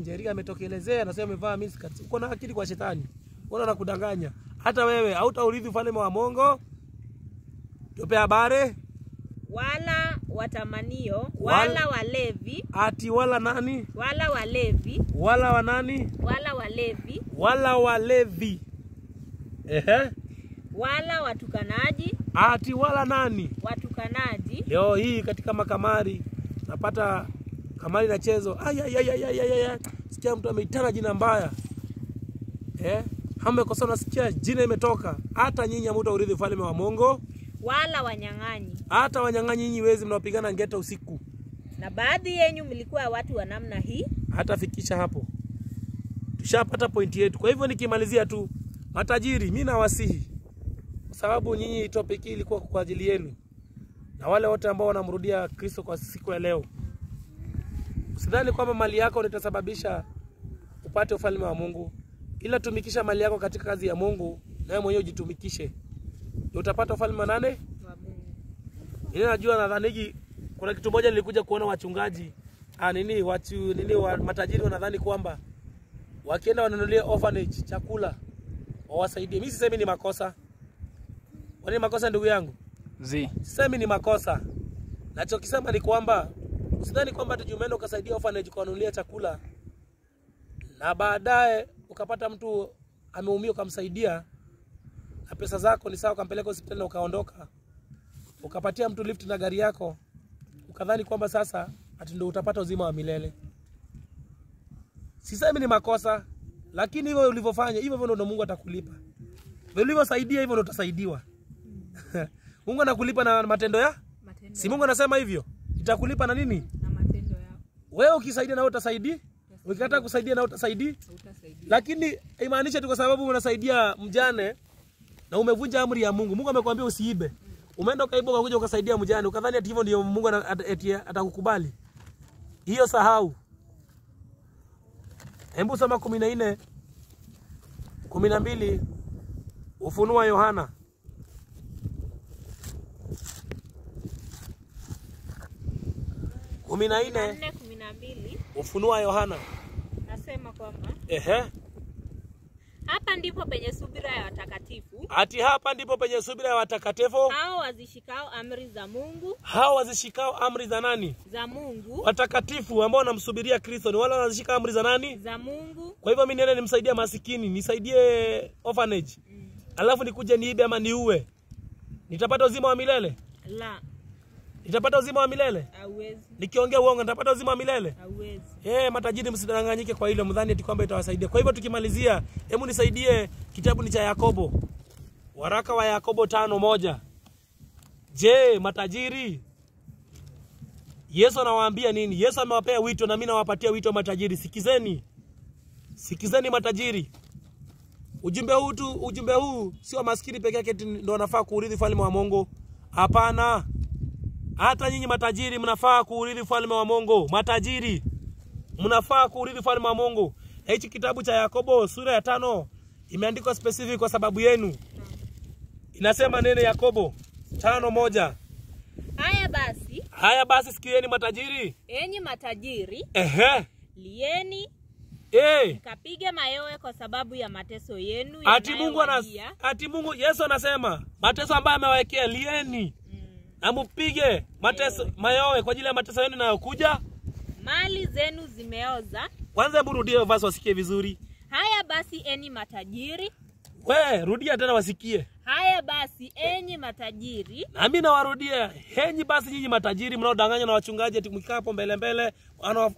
Njeriga ametokelezea anasema amevaa miniskirt. Uko na akili kwa shetani. Unaona nakudanganya. Hata wewe hautaurithi ufalme wa Mungu. Tupe habari. Wala watamanio, wala walevi. Wala nani? Wala walevi. Wala wanani? Wala walevi. Wala walevi. Wala watukanaji. Wala nani? Watukanaji. Leo hii katika makamari napata kamari na chezo. Sikia mtu ameitana jina mbaya. Hamekosana, sikia jina imetoka. Hata nyinyi hamuta urithi ufalme wa Mungu. Wala wanyang'anyi. Hata wanyang'anyi nyinyi wezi mnaopigana ngeta usiku. Na baadhi yenu mlikuwa watu wa namna hii. Hata fikisha hapo. Tushapata pointi yetu. Kwa hivyo nikimalizia tu, matajiri mimi nawasihi. Kwa sababu nyinyi topic hii ilikuwa kwa ajili yenu. Na wale wote ambao wanamrudia Kristo kwa siku ya leo. Usidhani kwamba mali yako itasababisha upate ufalme wa Mungu. Ila tumikisha mali yako katika kazi ya Mungu, nawe mwenyewe ujitumikishe. Ndio utapata ufalme wa nani? Wa Mungu. Najua nadhani kuna kitu moja nilikuja kuona wachungaji matajiri wanadhani kwamba wakienda wanunulie orphanage chakula wawasaidie. Mimi sisemi ni makosa. Wani makosa ndugu yangu? Sisemi ni makosa. Nachokisema ni kwamba usidhani kwamba tujumeenda ukasaidia orphanage kuwanunulia chakula na baadaye ukapata mtu ameumia ukamsaidia na pesa zako ni sawa ukampeleka hospitali na ukaondoka. Ukapatia mtu lift na gari yako ukadhani kwamba sasa ati ndio utapata uzima wa milele. Sisemi ni makosa, lakini hivyo ulivyofanya hivyo ndio Mungu atakulipa. Wewe ulivyosaidia hivyo ndio utasaidiwa. Mungu anakulipa na matendo ya? Si Mungu anasema hivyo? Itakulipa na nini? Na matendo yako. Wewe ukisaidia na utasaidi? Ukikataa kusaidia na utasaidi? Lakini imaanisha tu kwa sababu unasaidia mjane na umevunja amri ya Mungu. Mungu amekwambia usiibe. Umeenda ukaiba ukakuja ukasaidia mjane. Ukadhani ati hivyo ndio Mungu atakukubali. Hiyo sahau. Hebu soma 14:12 Ufunuo Yohana. Kumi na nne Ufunuo Yohana. Nasema kwamba hapa ndipo penye subira ya watakatifu. Hapa ndipo penye subira ya watakatifu. Hao wazishikao amri za Mungu. Hao wazishikao amri za nani? Za Mungu. Watakatifu ambao wanamsubiria Kristo ni wale wanazishika amri za nani? Za Mungu. Kwa hivyo mimi niende nimsaidie masikini, nisaidie orphanage. Alafu nikuje niibe ama niue. Nitapata uzima wa milele? La. Nitapata uzima wa milele? Hauwezi. Nikiongea uongo nitapata uzima wa milele? Hauwezi. Matajiri msidanganyike kwa hilo mdhani eti kwamba itawasaidia. Kwa hivyo tukimalizia, hebu nisaidie kitabu ni cha Yakobo. Waraka wa Yakobo 5:1. Je, matajiri Yesu anawaambia nini? Yesu amewapea wito na mimi nawapatia wito matajiri. Sikizeni. Sikizeni matajiri. Ujumbe huu sio maskini peke yake ndio wanafaa kuurithi ufalme wa Mungu. Hapana. Hata nyinyi matajiri mnafaa kuurithi ufalme wa Mungu. Matajiri mnafaa kuurithi ufalme wa Mungu. Hichi kitabu cha Yakobo sura ya 5 imeandikwa specific kwa sababu yenu. Inasema nene Yakobo 5:1. Haya basi sikieni matajiri. Enyi matajiri. Lieni mkapige mayowe kwa sababu ya mateso yenu ati Mungu Yesu anasema mateso ambayo amewawekea lieni. Na mpige mateso mayowe kwa ajili ya mateso yenu yanayokuja. Mali zenu zimeoza. Kwanza burudie verse wasikie vizuri. Haya basi enyi matajiri. Rudia tena wasikie. Haya basi enyi matajiri. Na mimi nawarudia, enyi basi nyinyi matajiri mnaodanganya na wachungaji ati mkikaa hapo mbele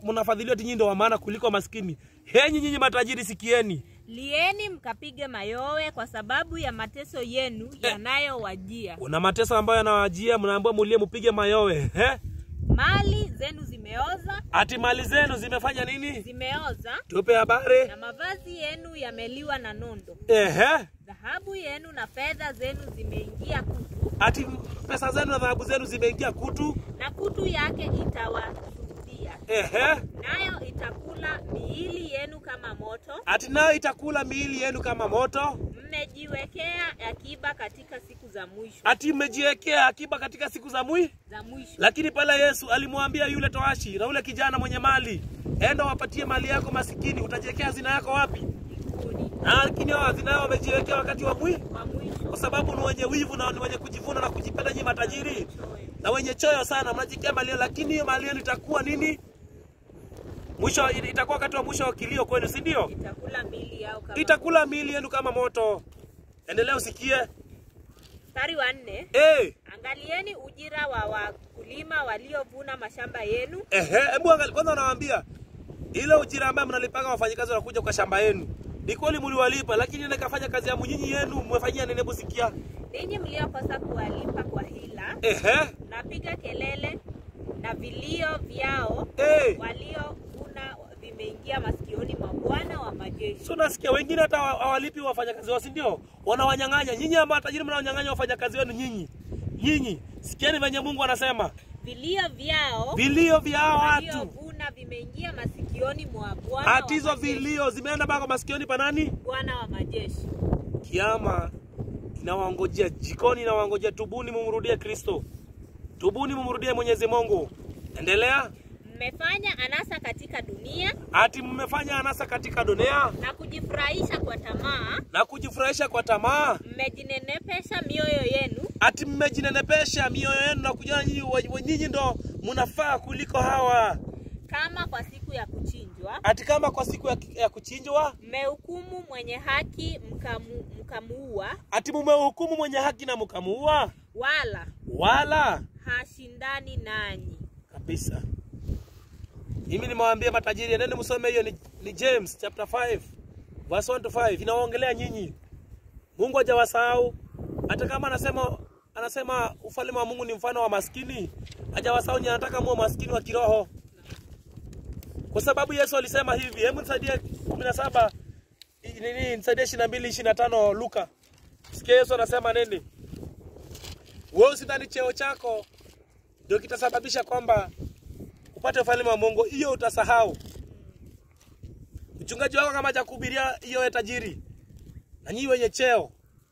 mnafadhiliwa ati nyinyi ndio wa maana kuliko maskini. Enyi nyinyi matajiri sikieni. Lieni mkapige mayowe kwa sababu ya mateso yenu yanayowajia. Kuna mateso ambayo yanawajia, mnaambiwa mulie mpige mayowe. Mali zenu zimeoza. Ati mali zenu zimefanya nini? Zimeoza. Tupe habari. Na mavazi yenu yameliwa na nondo. Dhahabu yenu na fedha zenu zimeingia kutu. Ati pesa zenu na dhahabu zenu zimeingia kutu. Na kutu yake itawashuhudia. Nayo itakula miili yenu kama moto. Ati nayo itakula miili yenu kama moto. Mmejiwekea akiba katika siku za mwisho. Ati mmejiwekea akiba katika siku za mwisho. Lakini pale Yesu alimwambia yule towashi na yule kijana mwenye mali, enda wapatie mali yako masikini, utajiwekea hazina yako wapi? Lakini hao hazina yao wamejiwekea wakati wa mwisho. Kwa sababu ni wenye wivu na ni wenye kujivuna na kujipenda nyinyi matajiri. Na wenye choyo sana mnajikia mali, lakini hiyo mali yenu itakuwa nini? Mwisho itakuwa wakati wa mwisho wa kilio kwenu, si ndio? Itakula miili yenu kama moto. Endelea usikie. Mstari wa 4. Angalieni ujira wa wakulima waliovuna mashamba yenu. Hebu angalia kwanza, anawaambia ile ujira ambayo mnalipanga wafanyikazi wanakuja kwa shamba yenu. Ni kweli mliwalipa, lakini nikafanya kazi ya nyinyi yenu mmefanyia nini? Hebu sikia. Ninyi mliokosa kuwalipa kwa hila. Napiga kelele na vilio vyao waliovuna vimeingia masikioni mwa Bwana wa majeshi. So nasikia wengine hata hawalipi wafanyakazi wao, si ndio? Wanawanyang'anya. Nyinyi ambao tajiri mnawanyang'anya wafanyakazi wenu nyinyi. Sikieni venye Mungu anasema. Vilio vyao waliovuna vimeingia masikioni mwa Bwana. Atizo vilio zimeenda mpaka masikioni pa nani? Bwana wa majeshi. Kiama inawaongojea, jikoni inawaongojea. Tubuni mumrudie Kristo. Tubuni mumrudie Mwenyezi Mungu. Endelea. Mmefanya anasa katika dunia. Ati mmefanya anasa katika dunia. Na kujifurahisha kwa tamaa. Mmejinenepesha mioyo yenu. Ati mmejinenepesha mioyo yenu na kujiona nyinyi ndo mnafaa kuliko hawa. Kama kwa siku ya kuchinjwa. Ati kama kwa siku ya kuchinjwa. Mmehukumu mwenye haki mkamuua. Ati mmehukumu mwenye haki na mkamuua. Wala hashindani nanyi. Kabisa. Mimi nimewaambia matajiri, endeni msome hiyo ni James chapter 5 verse 1 to 5. Inaongelea nyinyi. Mungu hajawasahau. Hata kama anasema ufalme wa Mungu ni mfano wa maskini, hajawasahau nyinyi, anataka muwe maskini wa kiroho. Kwa sababu Yesu alisema hivi, hebu nisaidie 17 nisaidie 22:25 Luka. Sikia Yesu anasema nini? Wewe usidhani cheo chako ndio kitasababisha kwamba upate ufalme wa Mungu, hiyo utasahau. Mchungaji wako kama hajakuhubiria hiyo ya tajiri. Na nyinyi wenye cheo,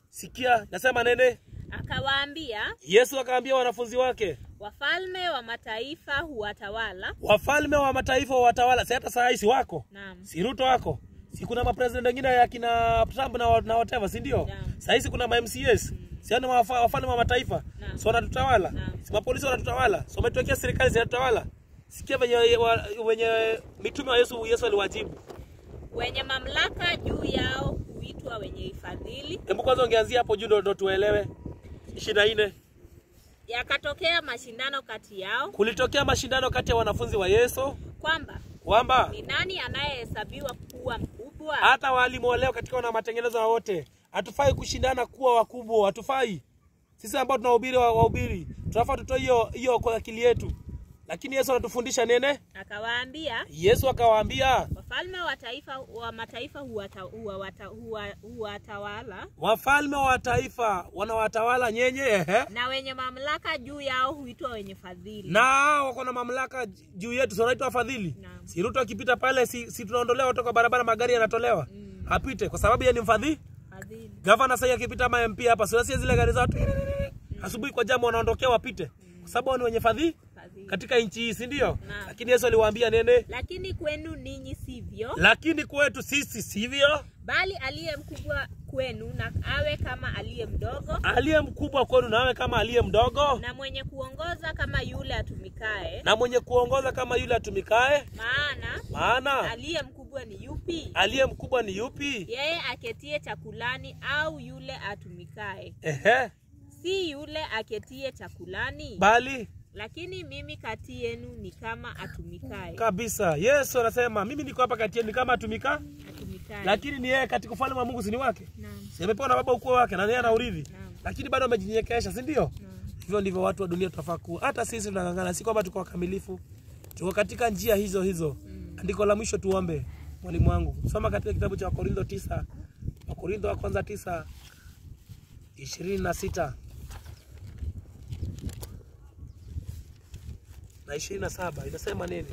sikia nasema nene? Akawaambia, Yesu akaambia wanafunzi wake, wafalme wa mataifa huwatawala. Wafalme wa mataifa huwatawala. Si hata saa hii si wako? Naam. Si Ruto wako? Si kuna mapresident wengine ya kina Trump na whatever, si ndio? Saa hii kuna ma MCS. Si ana wafalme wa mataifa. So wanatutawala. Si mapolisi wanatutawala. So umetuwekea serikali zinatutawala. Sikia wenye mitume wa Yesu aliwajibu. Wenye mamlaka juu yao huitwa wenye hifadhili. Hebu kwanza ongeanzia hapo juu ndo tuelewe. 24. Yakatokea mashindano kati yao. Kulitokea mashindano kati ya wanafunzi wa Yesu. Kwamba ni nani anayehesabiwa kuwa mkubwa? Hata walimu leo katika wana matengenezo wote, hatufai kushindana kuwa wakubwa, hatufai. Sisi ambao tunahubiri wahubiri, tunafaa tutoe hiyo kwa akili yetu. Lakini Yesu anatufundisha nene? Akawaambia, Yesu akawaambia, wafalme wa mataifa huwatawala. Wafalme wa mataifa wanawatawala nyenye, na wenye mamlaka juu yao huitwa wenye fadhili. Na wako na mamlaka juu yetu, sio wanaitwa fadhili. Si Ruto akipita pale si tunaondolewa kutoka barabara, magari yanatolewa. Apite kwa sababu yeye ni mfadhili. Governor sasa akipita ma MP hapa, sio zile gari za watu. Asubuhi kwa jambo wanaondokea wapite. Kwa sababu ni wenye fadhili katika nchi hii, si ndio? Lakini Yesu aliwaambia nene? Lakini kwenu ninyi sivyo. hivyo, lakini kwetu sisi sivyo. bali aliye mkubwa kwenu na awe kama aliye mdogo, Aliye mkubwa kwenu na awe kama aliye mdogo, na mwenye kuongoza kama yule atumikae. na mwenye kuongoza kama yule atumikae. Maana aliye mkubwa ni yupi? aliye mkubwa ni yupi? Yeye aketie chakulani au yule atumikae? Ehe, Si yule aketie chakulani, bali lakini mimi kati yenu ni kama atumikae. kabisa. Yesu anasema mimi niko hapa kati yenu kama atumikae, lakini ni yeye katika ufalme wa Mungu si ni wake. Naam. Si amepewa na baba ukuu wake na yeye ana urithi. Naam. Lakini bado amejinyenyekesha, si ndio? Naam. Hivyo ndivyo watu wa dunia tutafaa kuwa. Hata sisi tunangangana, si kwamba tuko wakamilifu. Tuko katika njia hizo hizo. Andiko la mwisho tuombe. Mwalimu wangu, soma katika kitabu cha Wakorintho 9. Wakorintho wa kwanza 9:26 na 27 inasema nini?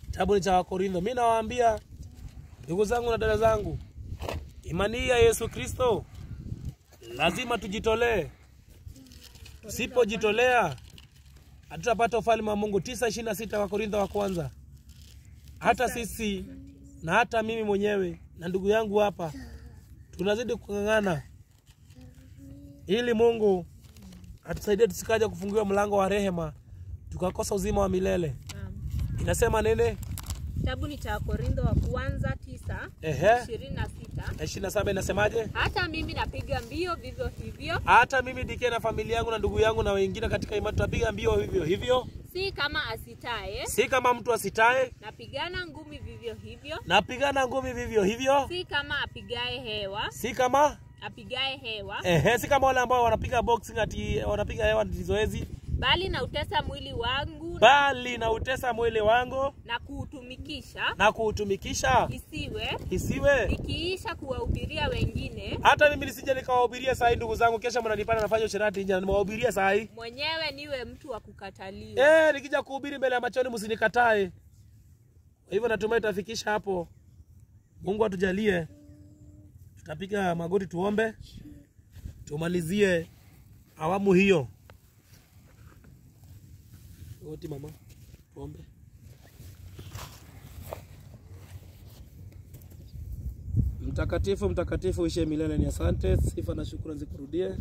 Kitabu ni cha Wakorintho. Mimi nawaambia ndugu zangu na dada zangu, imani ya Yesu Kristo lazima tujitolee. Usipojitolea hatutapata ufalme wa Mungu. 9:26 Wakorintho wa kwanza. Hata sisi na hata mimi mwenyewe na ndugu yangu hapa tunazidi kungangana ili Mungu atusaidie tusikaje kufungiwa mlango wa rehema tukakosa uzima wa milele. Inasema nene? Kitabu ni cha Wakorintho wa kwanza 9, Ehe. 26. Na 27 inasemaje? Hata mimi napiga mbio vivyo hivyo. Hata mimi dike na familia yangu na ndugu yangu na wengine katika imani tunapiga mbio hivyo hivyo. Si kama asitae. Si kama mtu asitae. Napigana ngumi vivyo hivyo. Napigana ngumi vivyo hivyo. Si kama apigae hewa. Si kama apigae hewa. Ehe, si kama wale ambao wanapiga boxing ati wanapiga hewa ni zoezi. Bali na utesa mwili wangu. Bali na utesa mwili wangu. Na kuutumikisha. Na kuutumikisha. Isiwe. Nikiisha kuwahubiria wengine. Hata mimi nisije nikawahubiria saa hii ndugu zangu, kesha mnanipana nafanya usherati nje na niwahubiria saa hii. Mwenyewe niwe mtu wa kukataliwa. Nikija kuhubiri mbele ya machoni msinikatae. Kwa hivyo natumai tutafikisha hapo. Mungu atujalie. Tutapiga magoti tuombe. Tumalizie awamu hiyo. Oti mama, tuombe. Mtakatifu, mtakatifu uishe milele, ni asante, sifa na shukrani zikurudie.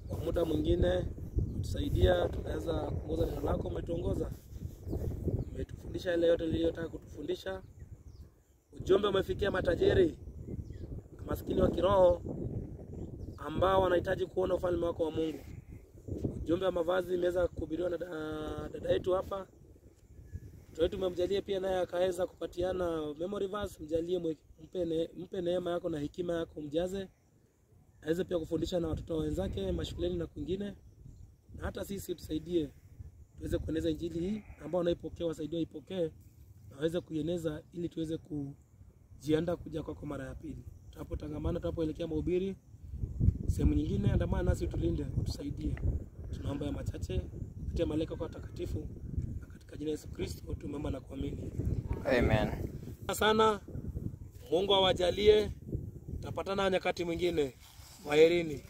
Kwa muda mwingine tusaidia, tunaweza kuongoza neno lako, umetuongoza. Umetufundisha ile yote uliyotaka kutufundisha. Ujumbe umefikia matajiri, maskini wa kiroho ambao wanahitaji kuona ufalme wako wa Mungu. Ujumbe wa mavazi imeweza kuhubiriwa na dada yetu hapa. Mtoto wetu umemjalia pia naye akaweza kupatiana memory verse, mjalie mpe neema yako na hekima yako, mjaze. Aweze pia kufundisha na watoto wenzake mashuleni na kwingine. Na hata sisi tusaidie tuweze kueneza injili hii ambao wanaipokea wasaidie ipokee na waweze kuieneza ili tuweze kujiandaa kuja kwako mara ya pili. Tunapotangamana, tunapoelekea mahubiri sehemu nyingine, andamana nasi utulinde, utusaidie. Tunaomba ya machache kupitia malaika kwa takatifu katika jina la Yesu Kristo tumeomba na kuamini. Amen. Sana Mungu awajalie, tutapatana nyakati mwingine. Kwaherini.